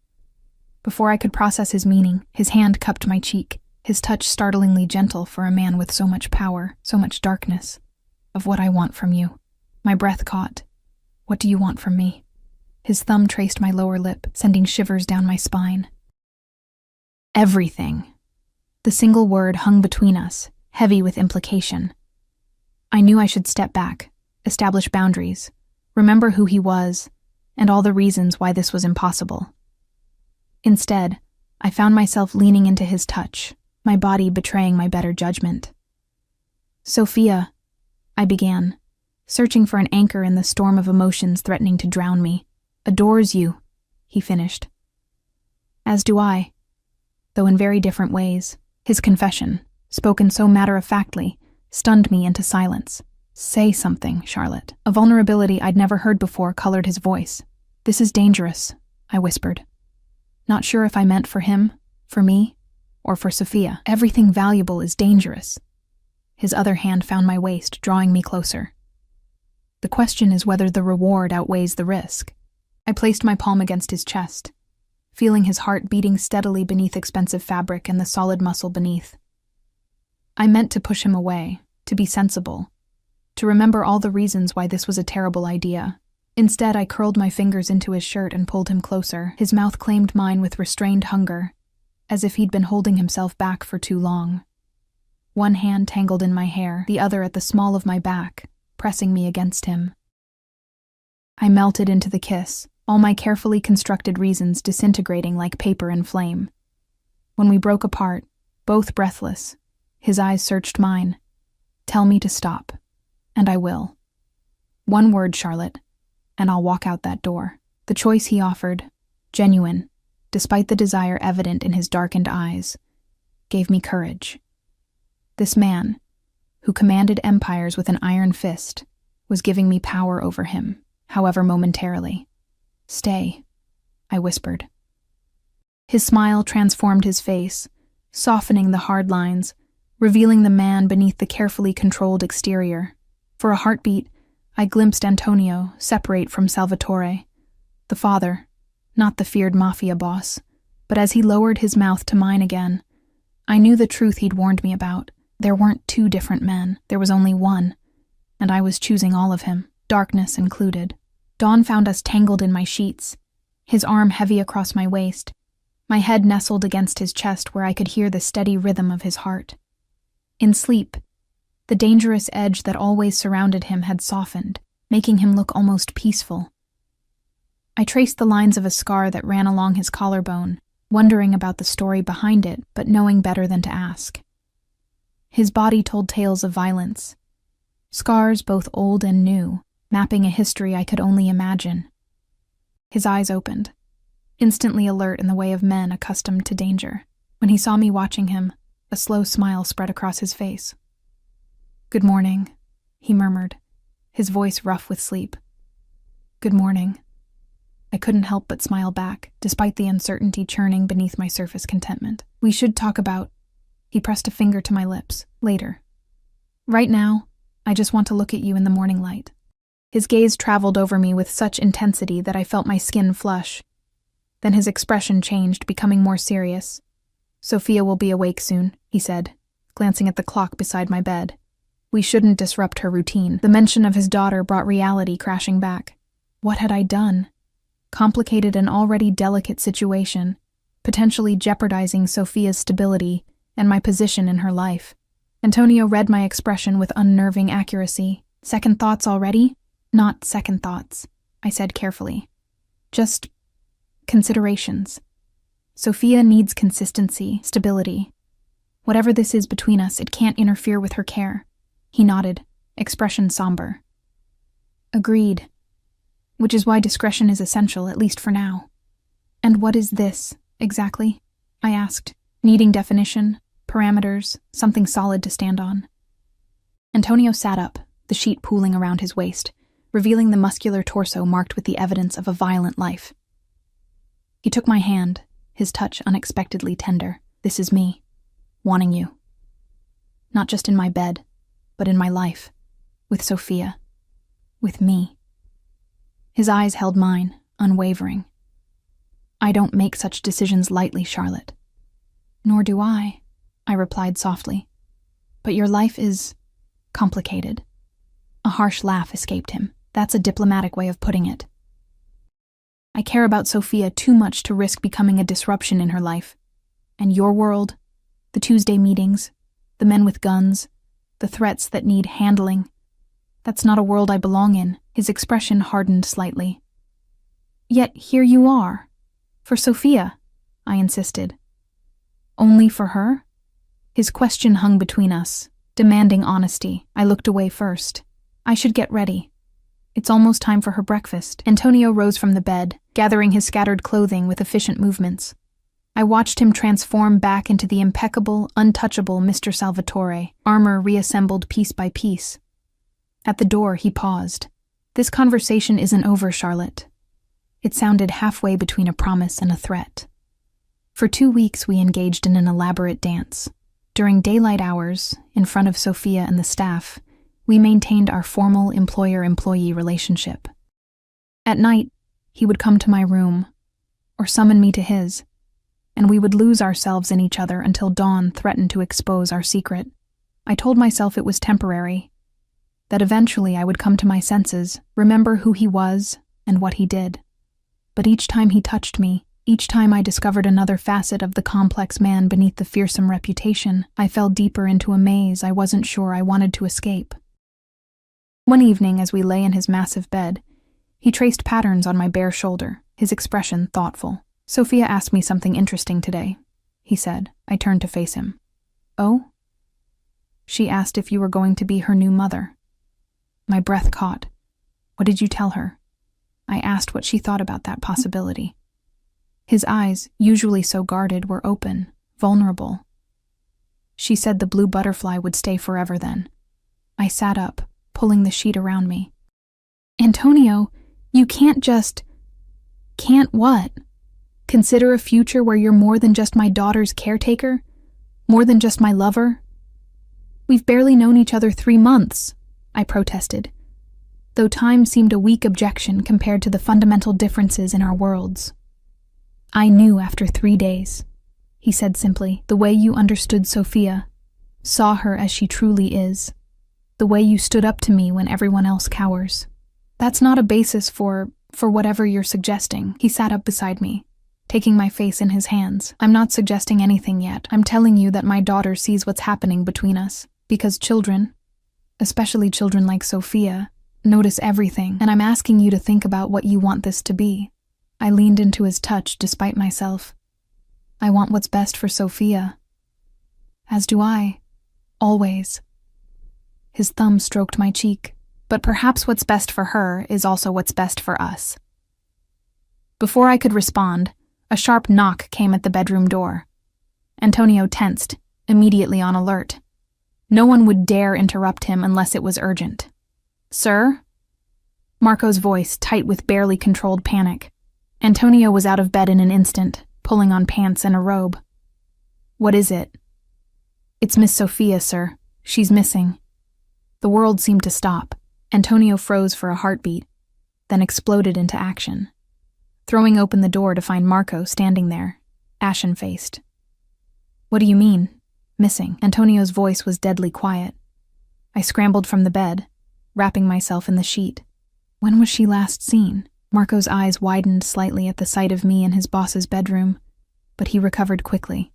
Before I could process his meaning, his hand cupped my cheek, his touch startlingly gentle for a man with so much power, so much darkness. Of what I want from you. My breath caught. What do you want from me? His thumb traced my lower lip, sending shivers down my spine. Everything. The single word hung between us, heavy with implication. I knew I should step back, establish boundaries, remember who he was, and all the reasons why this was impossible. Instead, I found myself leaning into his touch, my body betraying my better judgment. Sophia, I began, searching for an anchor in the storm of emotions threatening to drown me. Adores you, he finished. As do I, though in very different ways. His confession, spoken so matter-of-factly, stunned me into silence. Say something, Charlotte. A vulnerability I'd never heard before colored his voice. This is dangerous, I whispered. Not sure if I meant for him, for me, or for Sophia. Everything valuable is dangerous. His other hand found my waist, drawing me closer. The question is whether the reward outweighs the risk. I placed my palm against his chest, feeling his heart beating steadily beneath expensive fabric and the solid muscle beneath. I meant to push him away, to be sensible, to remember all the reasons why this was a terrible idea. Instead, I curled my fingers into his shirt and pulled him closer. His mouth claimed mine with restrained hunger, as if he'd been holding himself back for too long. One hand tangled in my hair, the other at the small of my back, pressing me against him. I melted into the kiss, all my carefully constructed reasons disintegrating like paper in flame. When we broke apart, both breathless, his eyes searched mine. Tell me to stop, and I will. One word, Charlotte, and I'll walk out that door. The choice he offered, genuine, despite the desire evident in his darkened eyes, gave me courage. This man, who commanded empires with an iron fist, was giving me power over him, however momentarily. Stay, I whispered. His smile transformed his face, softening the hard lines, revealing the man beneath the carefully controlled exterior. For a heartbeat, I glimpsed Antonio separate from Salvatore, the father, not the feared Mafia boss, but as he lowered his mouth to mine again, I knew the truth he'd warned me about. There weren't two different men, there was only one, and I was choosing all of him, darkness included. Dawn found us tangled in my sheets, his arm heavy across my waist, my head nestled against his chest where I could hear the steady rhythm of his heart. In sleep, the dangerous edge that always surrounded him had softened, making him look almost peaceful. I traced the lines of a scar that ran along his collarbone, wondering about the story behind it, but knowing better than to ask. His body told tales of violence, scars both old and new, mapping a history I could only imagine. His eyes opened, instantly alert in the way of men accustomed to danger. When he saw me watching him, a slow smile spread across his face. "Good morning," he murmured, his voice rough with sleep. "Good morning." I couldn't help but smile back, despite the uncertainty churning beneath my surface contentment. "We should talk about—" He pressed a finger to my lips. "Later. Right now, I just want to look at you in the morning light." His gaze traveled over me with such intensity that I felt my skin flush. Then his expression changed, becoming more serious. "Sophia will be awake soon," he said, glancing at the clock beside my bed. We shouldn't disrupt her routine. The mention of his daughter brought reality crashing back. What had I done? Complicated an already delicate situation, potentially jeopardizing Sophia's stability and my position in her life. Antonio read my expression with unnerving accuracy. "Second thoughts already?" "Not second thoughts," I said carefully. "Just considerations. Sophia needs consistency, stability. Whatever this is between us, it can't interfere with her care." He nodded, expression somber. "Agreed. Which is why discretion is essential, at least for now." "And what is this, exactly?" I asked, needing definition, parameters, something solid to stand on. Antonio sat up, the sheet pooling around his waist, revealing the muscular torso marked with the evidence of a violent life. He took my hand, his touch unexpectedly tender. "This is me, wanting you. Not just in my bed, but in my life, with Sophia, with me." His eyes held mine, unwavering. "I don't make such decisions lightly, Charlotte." "Nor do I replied softly. "But your life is complicated." A harsh laugh escaped him. "That's a diplomatic way of putting it. I care about Sophia too much to risk becoming a disruption in her life. And your world, the Tuesday meetings, the men with guns, the threats that need handling, that's not a world I belong in." His expression hardened slightly. "Yet here you are. For Sophia," I insisted. "Only for her?" His question hung between us, demanding honesty. I looked away first. "I should get ready. It's almost time for her breakfast." Antonio rose from the bed, gathering his scattered clothing with efficient movements. I watched him transform back into the impeccable, untouchable Mr. Salvatore, armor reassembled piece by piece. At the door, he paused. "This conversation isn't over, Charlotte." It sounded halfway between a promise and a threat. For 2 weeks, we engaged in an elaborate dance. During daylight hours, in front of Sophia and the staff, we maintained our formal employer-employee relationship. At night, he would come to my room, or summon me to his, and we would lose ourselves in each other until dawn threatened to expose our secret. I told myself it was temporary, that eventually I would come to my senses, remember who he was and what he did. But each time he touched me, each time I discovered another facet of the complex man beneath the fearsome reputation, I fell deeper into a maze I wasn't sure I wanted to escape. One evening, as we lay in his massive bed, he traced patterns on my bare shoulder, his expression thoughtful. "Sophia asked me something interesting today," he said. I turned to face him. "Oh?" "She asked if you were going to be her new mother." My breath caught. "What did you tell her?" I asked what she thought about that possibility. His eyes, usually so guarded, were open, vulnerable. "She said the blue butterfly would stay forever then." I sat up, pulling the sheet around me. "Antonio, you can't just—" "Can't what? Consider a future where you're more than just my daughter's caretaker? More than just my lover? We've barely known each other 3 months, I protested, though time seemed a weak objection compared to the fundamental differences in our worlds. "I knew after 3 days," he said simply, "the way you understood Sophia, saw her as she truly is. The way you stood up to me when everyone else cowers. That's not a basis for whatever you're suggesting. He sat up beside me, taking my face in his hands. I'm not suggesting anything yet. I'm telling you that my daughter sees what's happening between us. Because children, especially children like Sophia, notice everything. And I'm asking you to think about what you want this to be. I leaned into his touch despite myself. I want what's best for Sophia. As do I. Always. His thumb stroked my cheek. But perhaps what's best for her is also what's best for us. Before I could respond, a sharp knock came at the bedroom door. Antonio tensed, immediately on alert. No one would dare interrupt him unless it was urgent. "Sir?" Marco's voice tight with barely controlled panic. Antonio was out of bed in an instant, pulling on pants and a robe. "What is it?" "It's Miss Sophia, sir. She's missing." The world seemed to stop. Antonio froze for a heartbeat, then exploded into action, throwing open the door to find Marco standing there, ashen-faced. "What do you mean, missing?" Antonio's voice was deadly quiet. I scrambled from the bed, wrapping myself in the sheet. When was she last seen? Marco's eyes widened slightly at the sight of me in his boss's bedroom, but he recovered quickly.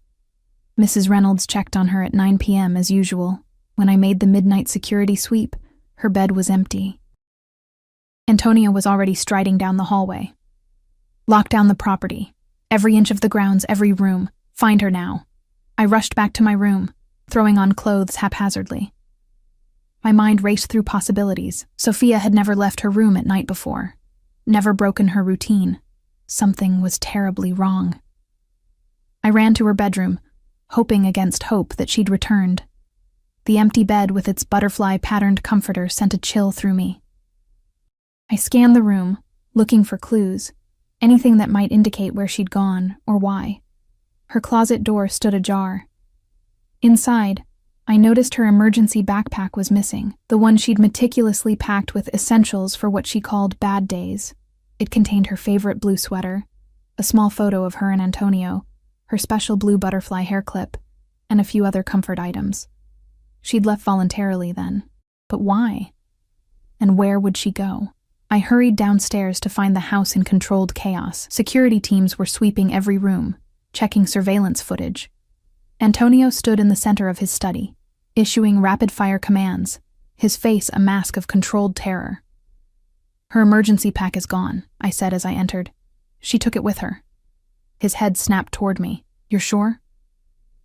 Mrs. Reynolds checked on her at 9 p.m. as usual. When I made the midnight security sweep, her bed was empty. Antonio was already striding down the hallway. "Lock down the property. Every inch of the grounds, every room. Find her now." I rushed back to my room, throwing on clothes haphazardly. My mind raced through possibilities. Sophia had never left her room at night before, never broken her routine. Something was terribly wrong. I ran to her bedroom, hoping against hope that she'd returned. The empty bed with its butterfly-patterned comforter sent a chill through me. I scanned the room, looking for clues, anything that might indicate where she'd gone or why. Her closet door stood ajar. Inside, I noticed her emergency backpack was missing, the one she'd meticulously packed with essentials for what she called bad days. It contained her favorite blue sweater, a small photo of her and Antonio, her special blue butterfly hair clip, and a few other comfort items. She'd left voluntarily then. But why? And where would she go? I hurried downstairs to find the house in controlled chaos. Security teams were sweeping every room, checking surveillance footage. Antonio stood in the center of his study, issuing rapid-fire commands, his face a mask of controlled terror. "Her emergency pack is gone," I said as I entered. "She took it with her." His head snapped toward me. "You're sure?"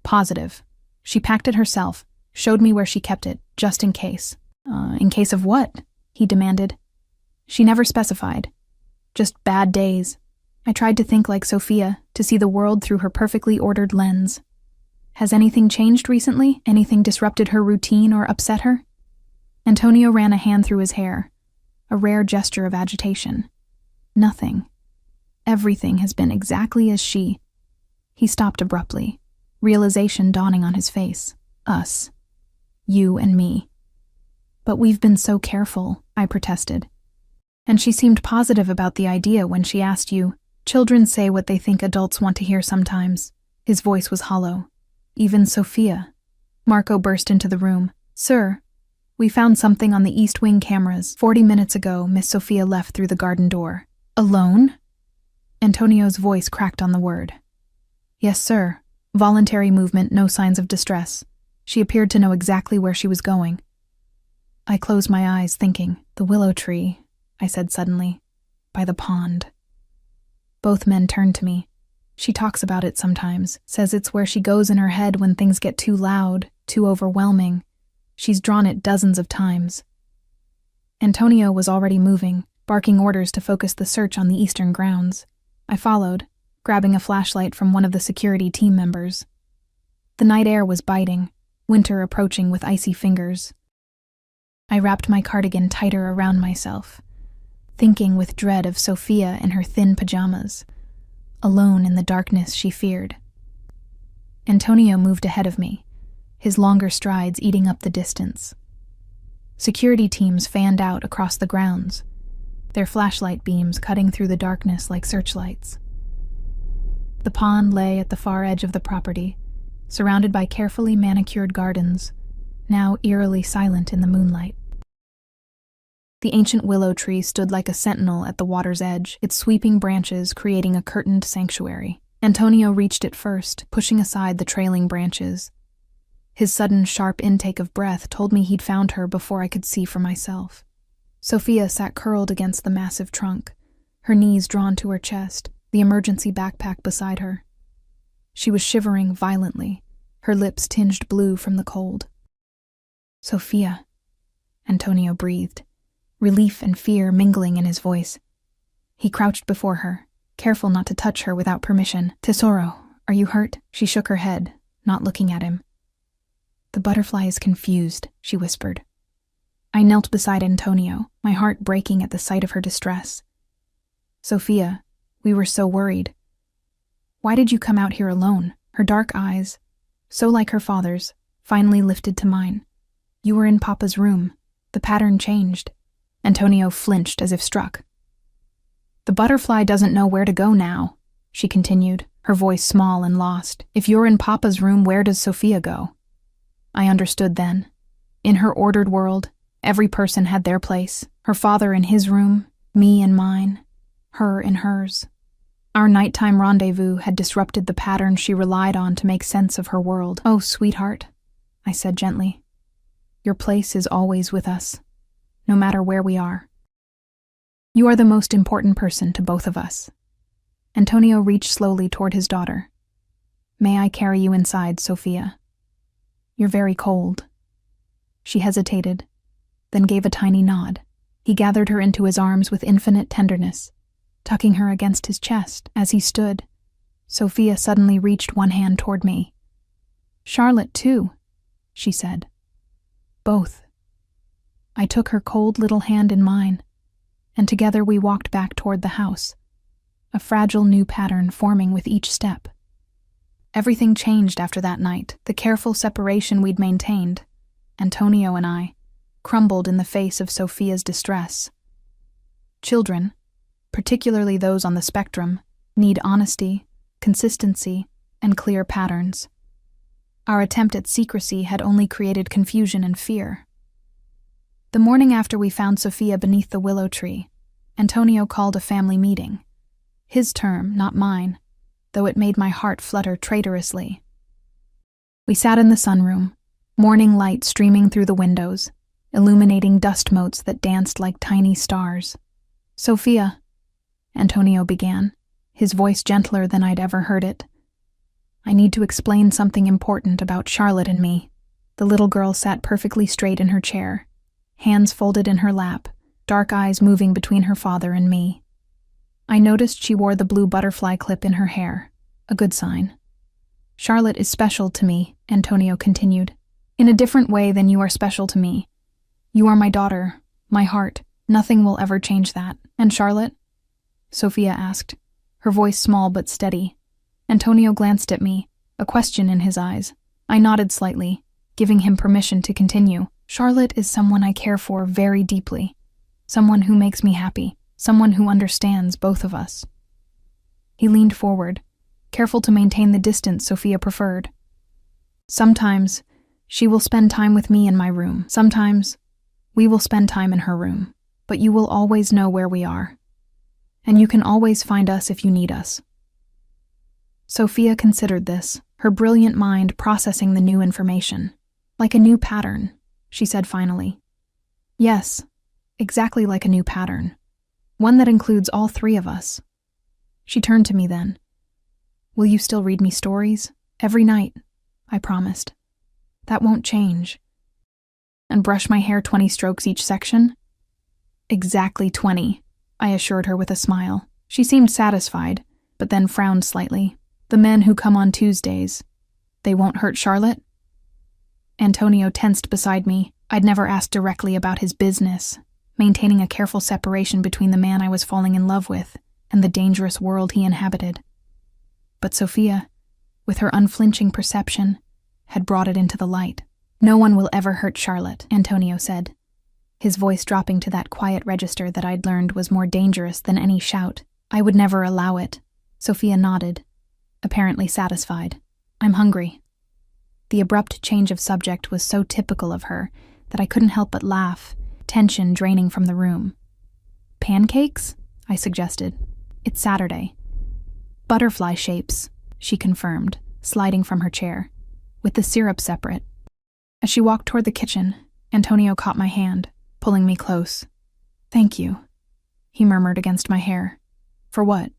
"Positive. She packed it herself, showed me where she kept it, just in case." In case of what?" he demanded. She never specified. Just bad days. I tried to think like Sophia, to see the world through her perfectly ordered lens. Has anything changed recently? Anything disrupted her routine or upset her? Antonio ran a hand through his hair, a rare gesture of agitation. Nothing. Everything has been exactly as she. He stopped abruptly, realization dawning on his face. Us. You and me. "But we've been so careful," I protested. "And she seemed positive about the idea when she asked you. Children say what they think adults want to hear sometimes." His voice was hollow. "Even Sophia." Marco burst into the room. "Sir, we found something on the East Wing cameras. 40 minutes ago, Miss Sophia left through the garden door." "Alone?" Antonio's voice cracked on the word. "Yes, sir. Voluntary movement, no signs of distress. She appeared to know exactly where she was going." I closed my eyes, thinking. "The willow tree," I said suddenly. "By the pond." Both men turned to me. "She talks about it sometimes, says it's where she goes in her head when things get too loud, too overwhelming. She's drawn it dozens of times." Antonio was already moving, barking orders to focus the search on the eastern grounds. I followed, grabbing a flashlight from one of the security team members. The night air was biting, winter approaching with icy fingers. I wrapped my cardigan tighter around myself, thinking with dread of Sophia in her thin pajamas, alone in the darkness she feared. Antonio moved ahead of me, his longer strides eating up the distance. Security teams fanned out across the grounds, their flashlight beams cutting through the darkness like searchlights. The pond lay at the far edge of the property, surrounded by carefully manicured gardens, now eerily silent in the moonlight. The ancient willow tree stood like a sentinel at the water's edge, its sweeping branches creating a curtained sanctuary. Antonio reached it first, pushing aside the trailing branches. His sudden, sharp intake of breath told me he'd found her before I could see for myself. Sophia sat curled against the massive trunk, her knees drawn to her chest, the emergency backpack beside her. She was shivering violently, her lips tinged blue from the cold. "Sophia," Antonio breathed, relief and fear mingling in his voice. He crouched before her, careful not to touch her without permission. "Tesoro, are you hurt?" She shook her head, not looking at him. "The butterfly is confused," she whispered. I knelt beside Antonio, my heart breaking at the sight of her distress. "Sophia, we were so worried. Why did you come out here alone?" Her dark eyes, so like her father's, finally lifted to mine. "You were in Papa's room. The pattern changed." Antonio flinched as if struck. "The butterfly doesn't know where to go now," she continued, her voice small and lost. "If you're in Papa's room, where does Sophia go?" I understood then. In her ordered world, every person had their place. Her father in his room, me in mine, her in hers. Our nighttime rendezvous had disrupted the pattern she relied on to make sense of her world. "Oh, sweetheart," I said gently. "Your place is always with us, no matter where we are. You are the most important person to both of us." Antonio reached slowly toward his daughter. "May I carry you inside, Sophia? You're very cold." She hesitated, then gave a tiny nod. He gathered her into his arms with infinite tenderness, tucking her against his chest. As he stood, Sophia suddenly reached one hand toward me. "Charlotte, too," she said. "Both." I took her cold little hand in mine, and together we walked back toward the house, a fragile new pattern forming with each step. Everything changed after that night. The careful separation we'd maintained, Antonio and I, crumbled in the face of Sophia's distress. Children, particularly those on the spectrum, need honesty, consistency, and clear patterns. Our attempt at secrecy had only created confusion and fear. The morning after we found Sophia beneath the willow tree, Antonio called a family meeting. His term, not mine, though it made my heart flutter traitorously. We sat in the sunroom, morning light streaming through the windows, illuminating dust motes that danced like tiny stars. "Sophia," Antonio began, his voice gentler than I'd ever heard it. "I need to explain something important about Charlotte and me." The little girl sat perfectly straight in her chair, hands folded in her lap, dark eyes moving between her father and me. I noticed she wore the blue butterfly clip in her hair, a good sign. "Charlotte is special to me," Antonio continued, "in a different way than you are special to me. You are my daughter, my heart. Nothing will ever change that." "And Charlotte?" Sophia asked, her voice small but steady. Antonio glanced at me, a question in his eyes. I nodded slightly, giving him permission to continue. "Charlotte is someone I care for very deeply, someone who makes me happy, someone who understands both of us." He leaned forward, careful to maintain the distance Sophia preferred. "Sometimes she will spend time with me in my room. Sometimes we will spend time in her room, but you will always know where we are, and you can always find us if you need us." Sophia considered this, her brilliant mind processing the new information. "Like a new pattern," she said finally. "Yes, exactly like a new pattern. One that includes all three of us." She turned to me then. "Will you still read me stories? Every night," I promised. "That won't change." "And brush my hair 20 strokes each section?" "Exactly 20, I assured her with a smile. She seemed satisfied, but then frowned slightly. "The men who come on Tuesdays, they won't hurt Charlotte?" Antonio tensed beside me. I'd never asked directly about his business, maintaining a careful separation between the man I was falling in love with and the dangerous world he inhabited. But Sophia, with her unflinching perception, had brought it into the light. "No one will ever hurt Charlotte," Antonio said, his voice dropping to that quiet register that I'd learned was more dangerous than any shout. "I would never allow it." Sophia nodded, apparently satisfied. "I'm hungry." The abrupt change of subject was so typical of her that I couldn't help but laugh, tension draining from the room. "Pancakes?" I suggested. "It's Saturday." "Butterfly shapes," she confirmed, sliding from her chair, "with the syrup separate." As she walked toward the kitchen, Antonio caught my hand, pulling me close. "Thank you," he murmured against my hair. "For what?"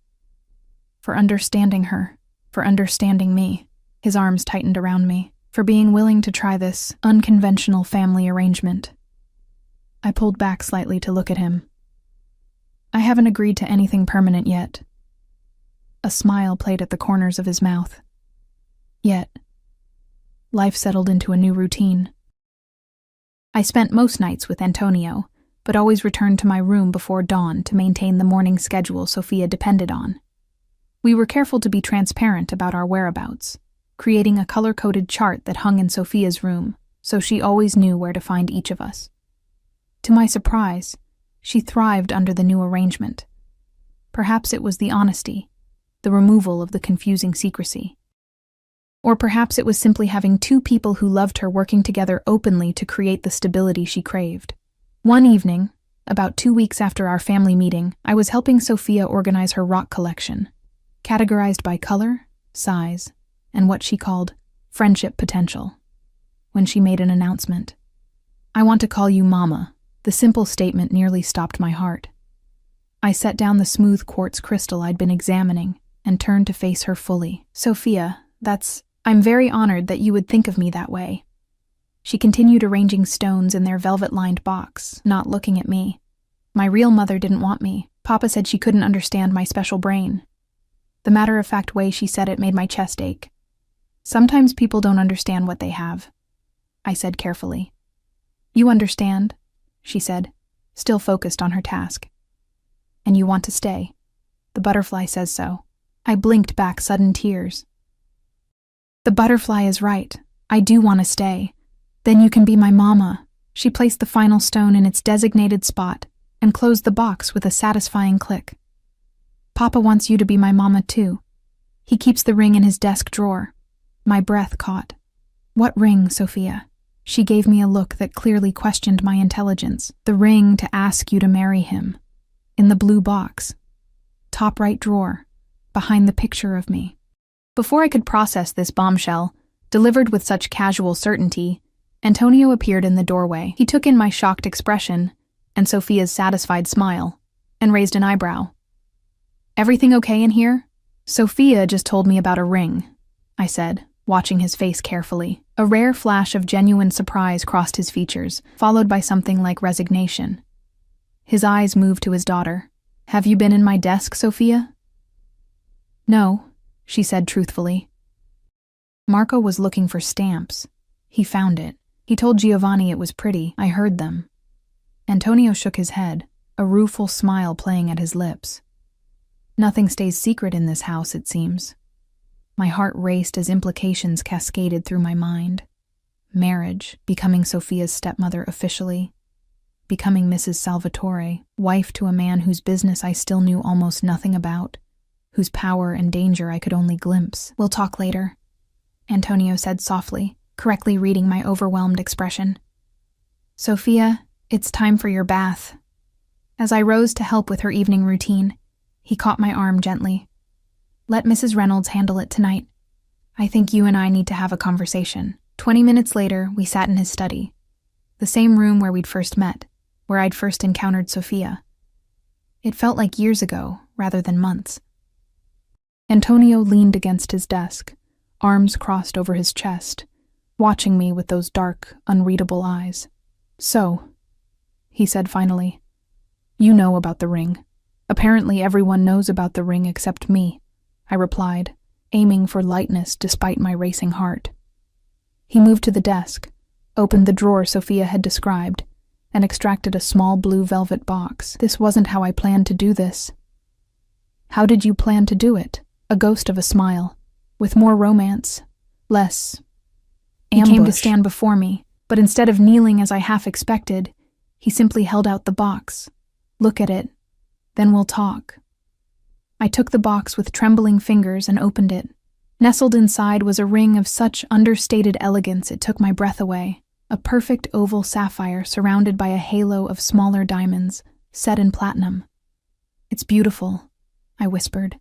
"For understanding her, for understanding me." His arms tightened around me, "for being willing to try this unconventional family arrangement." I pulled back slightly to look at him. "I haven't agreed to anything permanent yet." A smile played at the corners of his mouth. "Yet." Life settled into a new routine. I spent most nights with Antonio, but always returned to my room before dawn to maintain the morning schedule Sophia depended on. We were careful to be transparent about our whereabouts, creating a color-coded chart that hung in Sophia's room, so she always knew where to find each of us. To my surprise, she thrived under the new arrangement. Perhaps it was the honesty, the removal of the confusing secrecy. Or perhaps it was simply having two people who loved her working together openly to create the stability she craved. One evening, about 2 weeks after our family meeting, I was helping Sophia organize her rock collection, categorized by color, size, and what she called friendship potential, when she made an announcement. "I want to call you Mama." The simple statement nearly stopped my heart. I set down the smooth quartz crystal I'd been examining and turned to face her fully. "Sophia, I'm very honored that you would think of me that way." She continued arranging stones in their velvet-lined box, not looking at me. "My real mother didn't want me. Papa said she couldn't understand my special brain." The matter-of-fact way she said it made my chest ache. "Sometimes people don't understand what they have," I said carefully. "You understand," she said, still focused on her task. "And you want to stay. The butterfly says so." I blinked back sudden tears. "The butterfly is right. I do want to stay. Then you can be my mama." She placed the final stone in its designated spot and closed the box with a satisfying click. "Papa wants you to be my mama too. He keeps the ring in his desk drawer." My breath caught. "What ring, Sophia?" She gave me a look that clearly questioned my intelligence. "The ring to ask you to marry him. In the blue box. Top right drawer, behind the picture of me." Before I could process this bombshell, delivered with such casual certainty, Antonio appeared in the doorway. He took in my shocked expression and Sophia's satisfied smile, and raised an eyebrow. "Everything okay in here?" "Sophia just told me about a ring," I said, watching his face carefully. A rare flash of genuine surprise crossed his features, followed by something like resignation. His eyes moved to his daughter. "Have you been in my desk, Sophia?" "No," she said truthfully. "Marco was looking for stamps. He found it. He told Giovanni it was pretty. I heard them." Antonio shook his head, a rueful smile playing at his lips. "Nothing stays secret in this house, it seems." My heart raced as implications cascaded through my mind. Marriage, becoming Sophia's stepmother officially, becoming Mrs. Salvatore, wife to a man whose business I still knew almost nothing about, whose power and danger I could only glimpse. "We'll talk later," Antonio said softly, correctly reading my overwhelmed expression. "Sophia, it's time for your bath." As I rose to help with her evening routine, he caught my arm gently. "Let Mrs. Reynolds handle it tonight. I think you and I need to have a conversation." 20 minutes later, we sat in his study, the same room where we'd first met, where I'd first encountered Sophia. It felt like years ago, rather than months. Antonio leaned against his desk, arms crossed over his chest, watching me with those dark, unreadable eyes. "So," he said finally, "you know about the ring. Apparently everyone knows about the ring except me," I replied, aiming for lightness despite my racing heart. He moved to the desk, opened the drawer Sophia had described, and extracted a small blue velvet box. "This wasn't how I planned to do this." "How did you plan to do it?" A ghost of a smile. "With more romance, less ambush." He came to stand before me, but instead of kneeling as I half expected, he simply held out the box. "Look at it, then we'll talk." I took the box with trembling fingers and opened it. Nestled inside was a ring of such understated elegance it took my breath away, a perfect oval sapphire surrounded by a halo of smaller diamonds, set in platinum. "It's beautiful," I whispered.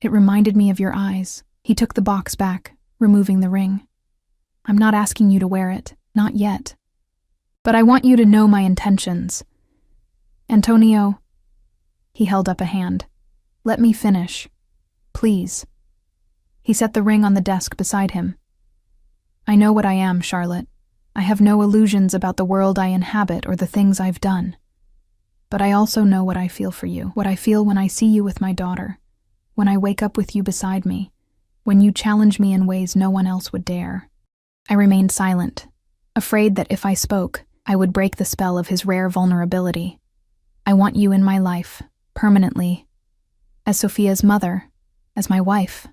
"It reminded me of your eyes." He took the box back, removing the ring. "I'm not asking you to wear it, not yet. But I want you to know my intentions. Antonio," he held up a hand, "let me finish. Please." He set the ring on the desk beside him. "I know what I am, Charlotte. I have no illusions about the world I inhabit or the things I've done. But I also know what I feel for you, what I feel when I see you with my daughter, when I wake up with you beside me, when you challenge me in ways no one else would dare." I remained silent, afraid that if I spoke, I would break the spell of his rare vulnerability. "I want you in my life, permanently, as Sophia's mother, as my wife.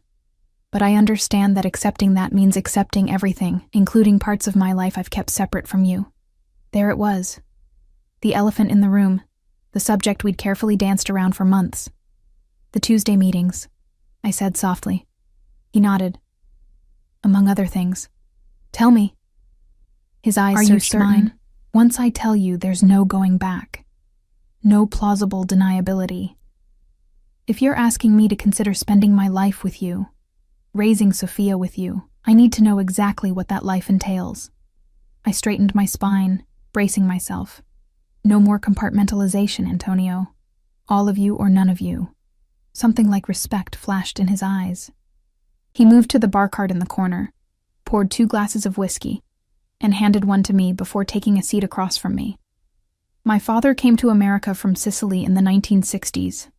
But I understand that accepting that means accepting everything, including parts of my life I've kept separate from you." There it was. The elephant in the room, the subject we'd carefully danced around for months. "The Tuesday meetings," I said softly. He nodded. "Among other things." "Tell me." His eyes searched mine. "Once I tell you, there's no going back. No plausible deniability. If you're asking me to consider spending my life with you, raising Sophia with you, I need to know exactly what that life entails." I straightened my spine, bracing myself. "No more compartmentalization, Antonio. All of you or none of you." Something like respect flashed in his eyes. He moved to the bar cart in the corner, poured 2 glasses of whiskey, and handed one to me before taking a seat across from me. "My father came to America from Sicily in the 1960s,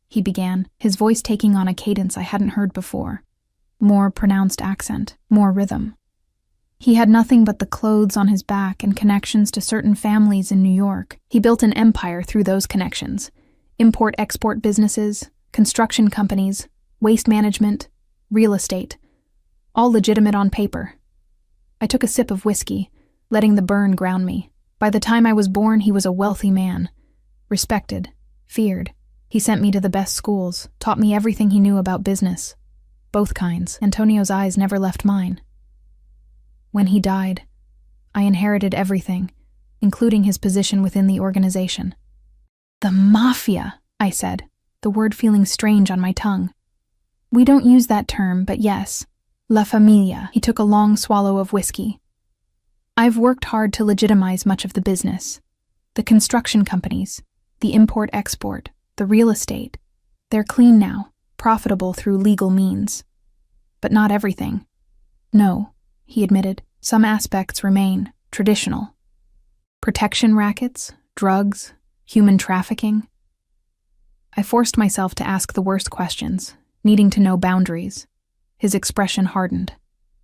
he began, his voice taking on a cadence I hadn't heard before. More pronounced accent, more rhythm. He had nothing but the clothes on his back and connections to certain families in New York. He built an empire through those connections. Import-export businesses, construction companies, waste management, real estate. All legitimate on paper." I took a sip of whiskey, letting the burn ground me. By the time I was born, he was a wealthy man. Respected, feared. He sent me to the best schools, taught me everything he knew about business. Both kinds. Antonio's eyes never left mine. When he died, I inherited everything, including his position within the organization. "The Mafia," I said, the word feeling strange on my tongue. "We don't use that term, but yes. La Familia." He took a long swallow of whiskey. "I've worked hard to legitimize much of the business. The construction companies, the import-export, the real estate. They're clean now, profitable through legal means. But not everything. No," he admitted, "some aspects remain traditional. Protection rackets, drugs, human trafficking." I forced myself to ask the worst questions, needing to know boundaries. His expression hardened.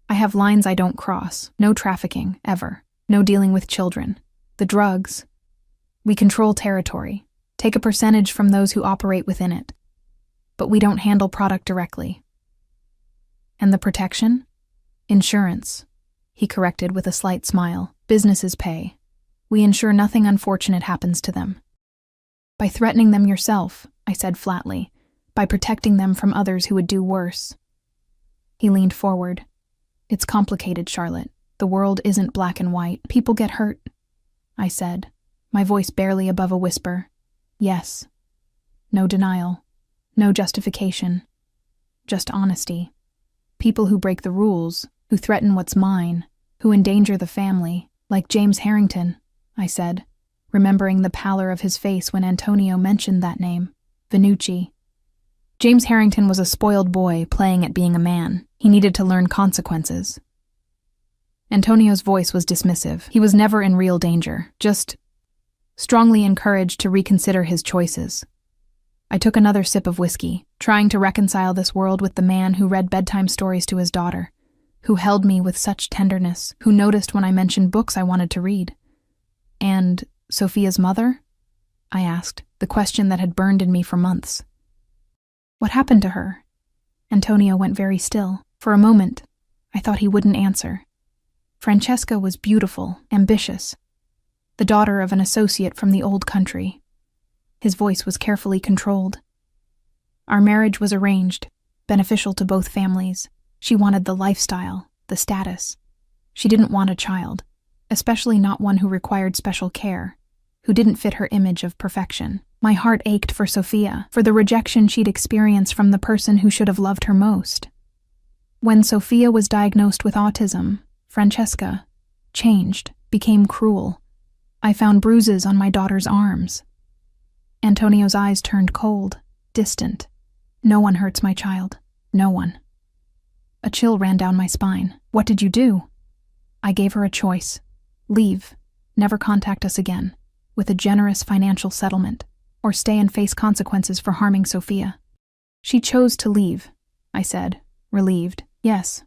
"I have lines I don't cross. No trafficking, ever. No dealing with children. The drugs. We control territory, take a percentage from those who operate within it. But we don't handle product directly." "And the protection?" "Insurance," he corrected with a slight smile. "Businesses pay. We ensure nothing unfortunate happens to them." "By threatening them yourself," I said flatly. "By protecting them from others who would do worse." He leaned forward. "It's complicated, Charlotte. The world isn't black and white. People get hurt," I said, my voice barely above a whisper. "Yes. No denial. No justification. Just honesty. People who break the rules, who threaten what's mine, who endanger the family, like James Harrington," I said, remembering the pallor of his face when Antonio mentioned that name, Venucci. James Harrington was a spoiled boy playing at being a man. He needed to learn consequences. Antonio's voice was dismissive. He was never in real danger, just strongly encouraged to reconsider his choices. I took another sip of whiskey, trying to reconcile this world with the man who read bedtime stories to his daughter, who held me with such tenderness, who noticed when I mentioned books I wanted to read. "And Sophia's mother?" I asked, the question that had burned in me for months. "What happened to her?" Antonio went very still. For a moment, I thought he wouldn't answer. Francesca was beautiful, ambitious, the daughter of an associate from the old country. His voice was carefully controlled. Our marriage was arranged, beneficial to both families. She wanted the lifestyle, the status. She didn't want a child, especially not one who required special care, who didn't fit her image of perfection. My heart ached for Sophia, for the rejection she'd experienced from the person who should have loved her most. When Sophia was diagnosed with autism, Francesca changed, became cruel. I found bruises on my daughter's arms. Antonio's eyes turned cold, distant. No one hurts my child. No one. A chill ran down my spine. What did you do? I gave her a choice. Leave, never contact us again, with a generous financial settlement, or stay and face consequences for harming Sophia. She chose to leave, I said, relieved. Yes.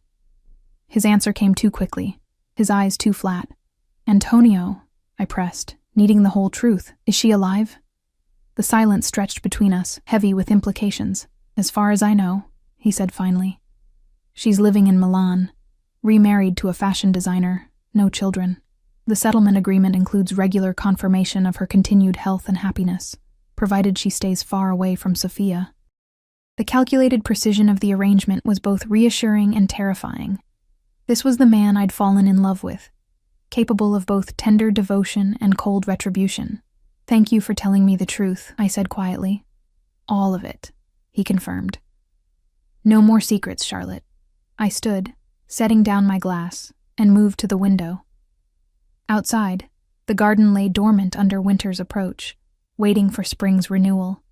His answer came too quickly, his eyes too flat. Antonio, I pressed, needing the whole truth. Is she alive? The silence stretched between us, heavy with implications. As far as I know, he said finally. She's living in Milan, remarried to a fashion designer, no children. The settlement agreement includes regular confirmation of her continued health and happiness, provided she stays far away from Sophia. The calculated precision of the arrangement was both reassuring and terrifying. This was the man I'd fallen in love with, capable of both tender devotion and cold retribution. Thank you for telling me the truth, I said quietly. All of it, he confirmed. No more secrets, Charlotte. I stood, setting down my glass, and moved to the window. Outside, the garden lay dormant under winter's approach, waiting for spring's renewal.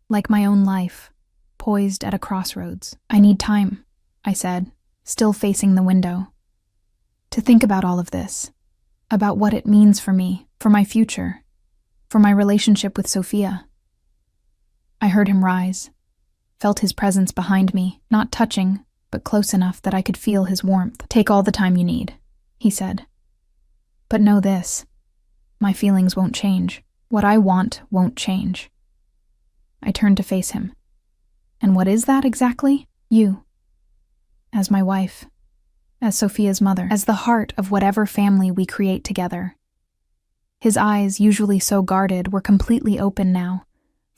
Like my own life, poised at a crossroads. I need time, I said, still facing the window, to think about all of this, about what it means for me, for my future, for my relationship with Sophia. I heard him rise, felt his presence behind me, not touching, but close enough that I could feel his warmth. Take all the time you need, he said. But know this, my feelings won't change. What I want won't change. I turned to face him. And what is that exactly? You. As my wife. As Sophia's mother. As the heart of whatever family we create together. His eyes, usually so guarded, were completely open now,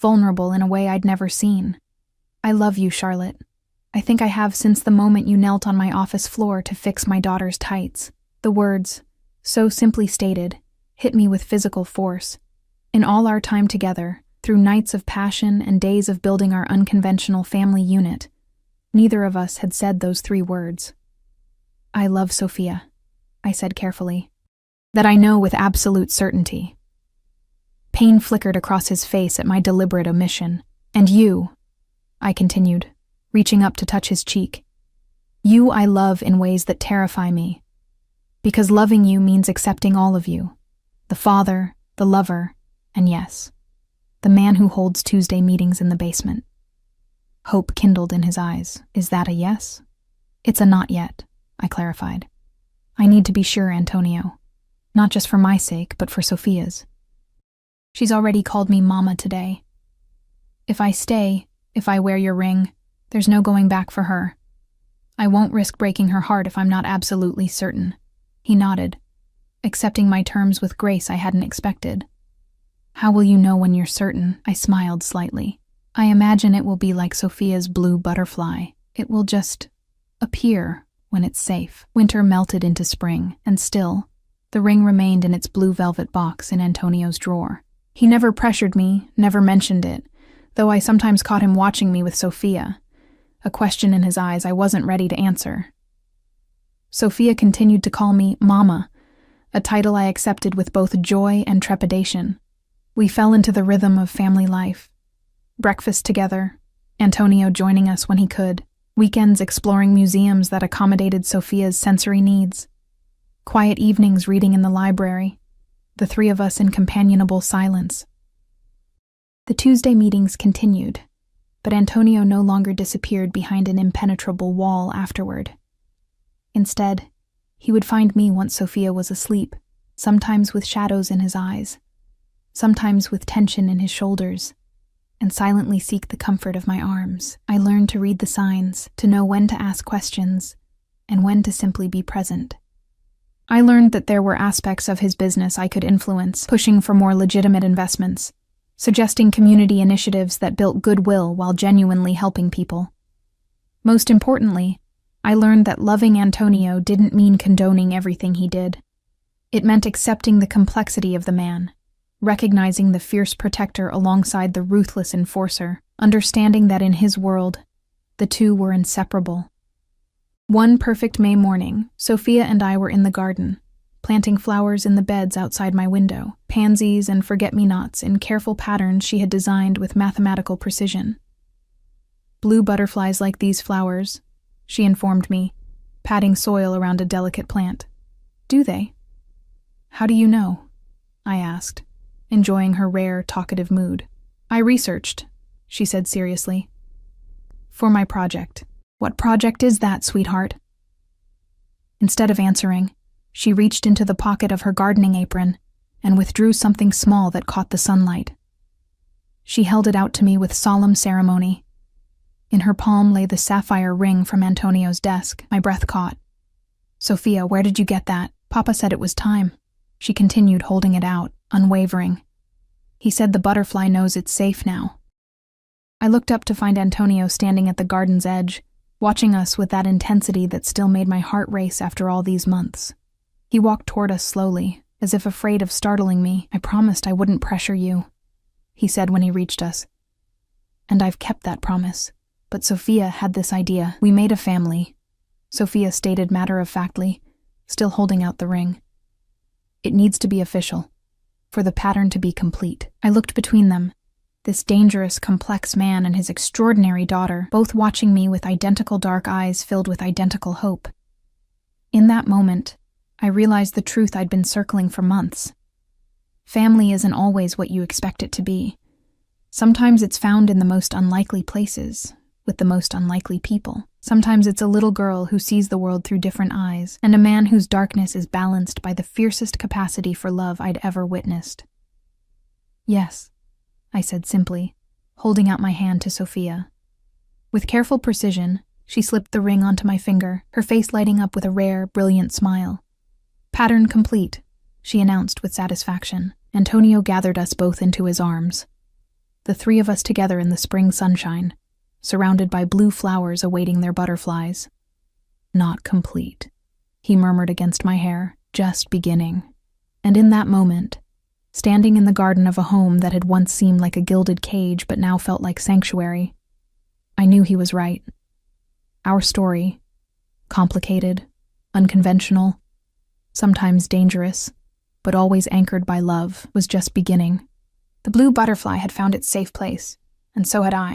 vulnerable in a way I'd never seen. I love you, Charlotte. I think I have since the moment you knelt on my office floor to fix my daughter's tights. The words, so simply stated, hit me with physical force. In all our time together, through nights of passion and days of building our unconventional family unit, neither of us had said those 3 words. I love Sophia, I said carefully. That I know with absolute certainty. Pain flickered across his face at my deliberate omission. And you, I continued, reaching up to touch his cheek. You I love in ways that terrify me. Because loving you means accepting all of you. The father, the lover, and yes, the man who holds Tuesday meetings in the basement. Hope kindled in his eyes. Is that a yes? It's a not yet, I clarified. I need to be sure, Antonio. Not just for my sake, but for Sophia's. She's already called me Mama today. If I stay, if I wear your ring, there's no going back for her. I won't risk breaking her heart if I'm not absolutely certain. He nodded, accepting my terms with grace I hadn't expected. How will you know when you're certain? I smiled slightly. I imagine it will be like Sophia's blue butterfly. It will just appear when it's safe. Winter melted into spring, and still, the ring remained in its blue velvet box in Antonio's drawer. He never pressured me, never mentioned it, though I sometimes caught him watching me with Sophia, a question in his eyes I wasn't ready to answer. Sophia continued to call me Mama, a title I accepted with both joy and trepidation. We fell into the rhythm of family life. Breakfast together, Antonio joining us when he could, weekends exploring museums that accommodated Sophia's sensory needs, quiet evenings reading in the library, the 3 of us in companionable silence. The Tuesday meetings continued, but Antonio no longer disappeared behind an impenetrable wall afterward. Instead, he would find me once Sophia was asleep, sometimes with shadows in his eyes, sometimes with tension in his shoulders, and silently seek the comfort of my arms. I learned to read the signs, to know when to ask questions, and when to simply be present. I learned that there were aspects of his business I could influence, pushing for more legitimate investments, suggesting community initiatives that built goodwill while genuinely helping people. Most importantly, I learned that loving Antonio didn't mean condoning everything he did. It meant accepting the complexity of the man, recognizing the fierce protector alongside the ruthless enforcer, understanding that in his world, the two were inseparable. One perfect May morning, Sophia and I were in the garden, planting flowers in the beds outside my window, pansies and forget-me-nots in careful patterns she had designed with mathematical precision. Blue butterflies like these flowers, she informed me, patting soil around a delicate plant. Do they? How do you know? I asked, enjoying her rare, talkative mood. I researched, she said seriously. For my project. What project is that, sweetheart? Instead of answering, she reached into the pocket of her gardening apron and withdrew something small that caught the sunlight. She held it out to me with solemn ceremony. In her palm lay the sapphire ring from Antonio's desk. My breath caught. Sophia, where did you get that? Papa said it was time. She continued, holding it out, unwavering. He said the butterfly knows it's safe now. I looked up to find Antonio standing at the garden's edge, watching us with that intensity that still made my heart race after all these months. He walked toward us slowly, as if afraid of startling me. I promised I wouldn't pressure you, he said when he reached us. And I've kept that promise. But Sophia had this idea. We made a family, Sophia stated matter-of-factly, still holding out the ring. It needs to be official, for the pattern to be complete. I looked between them, this dangerous, complex man and his extraordinary daughter, both watching me with identical dark eyes filled with identical hope. In that moment, I realized the truth I'd been circling for months. Family isn't always what you expect it to be. Sometimes it's found in the most unlikely places, with the most unlikely people. Sometimes it's a little girl who sees the world through different eyes, and a man whose darkness is balanced by the fiercest capacity for love I'd ever witnessed. Yes, I said simply, holding out my hand to Sophia. With careful precision, she slipped the ring onto my finger, her face lighting up with a rare, brilliant smile. Pattern complete, she announced with satisfaction. Antonio gathered us both into his arms. The three of us together in the spring sunshine, surrounded by blue flowers awaiting their butterflies. Not complete, he murmured against my hair, just beginning. And in that moment, standing in the garden of a home that had once seemed like a gilded cage but now felt like sanctuary, I knew he was right. Our story, complicated, unconventional, sometimes dangerous, but always anchored by love, was just beginning. The blue butterfly had found its safe place, and so had I.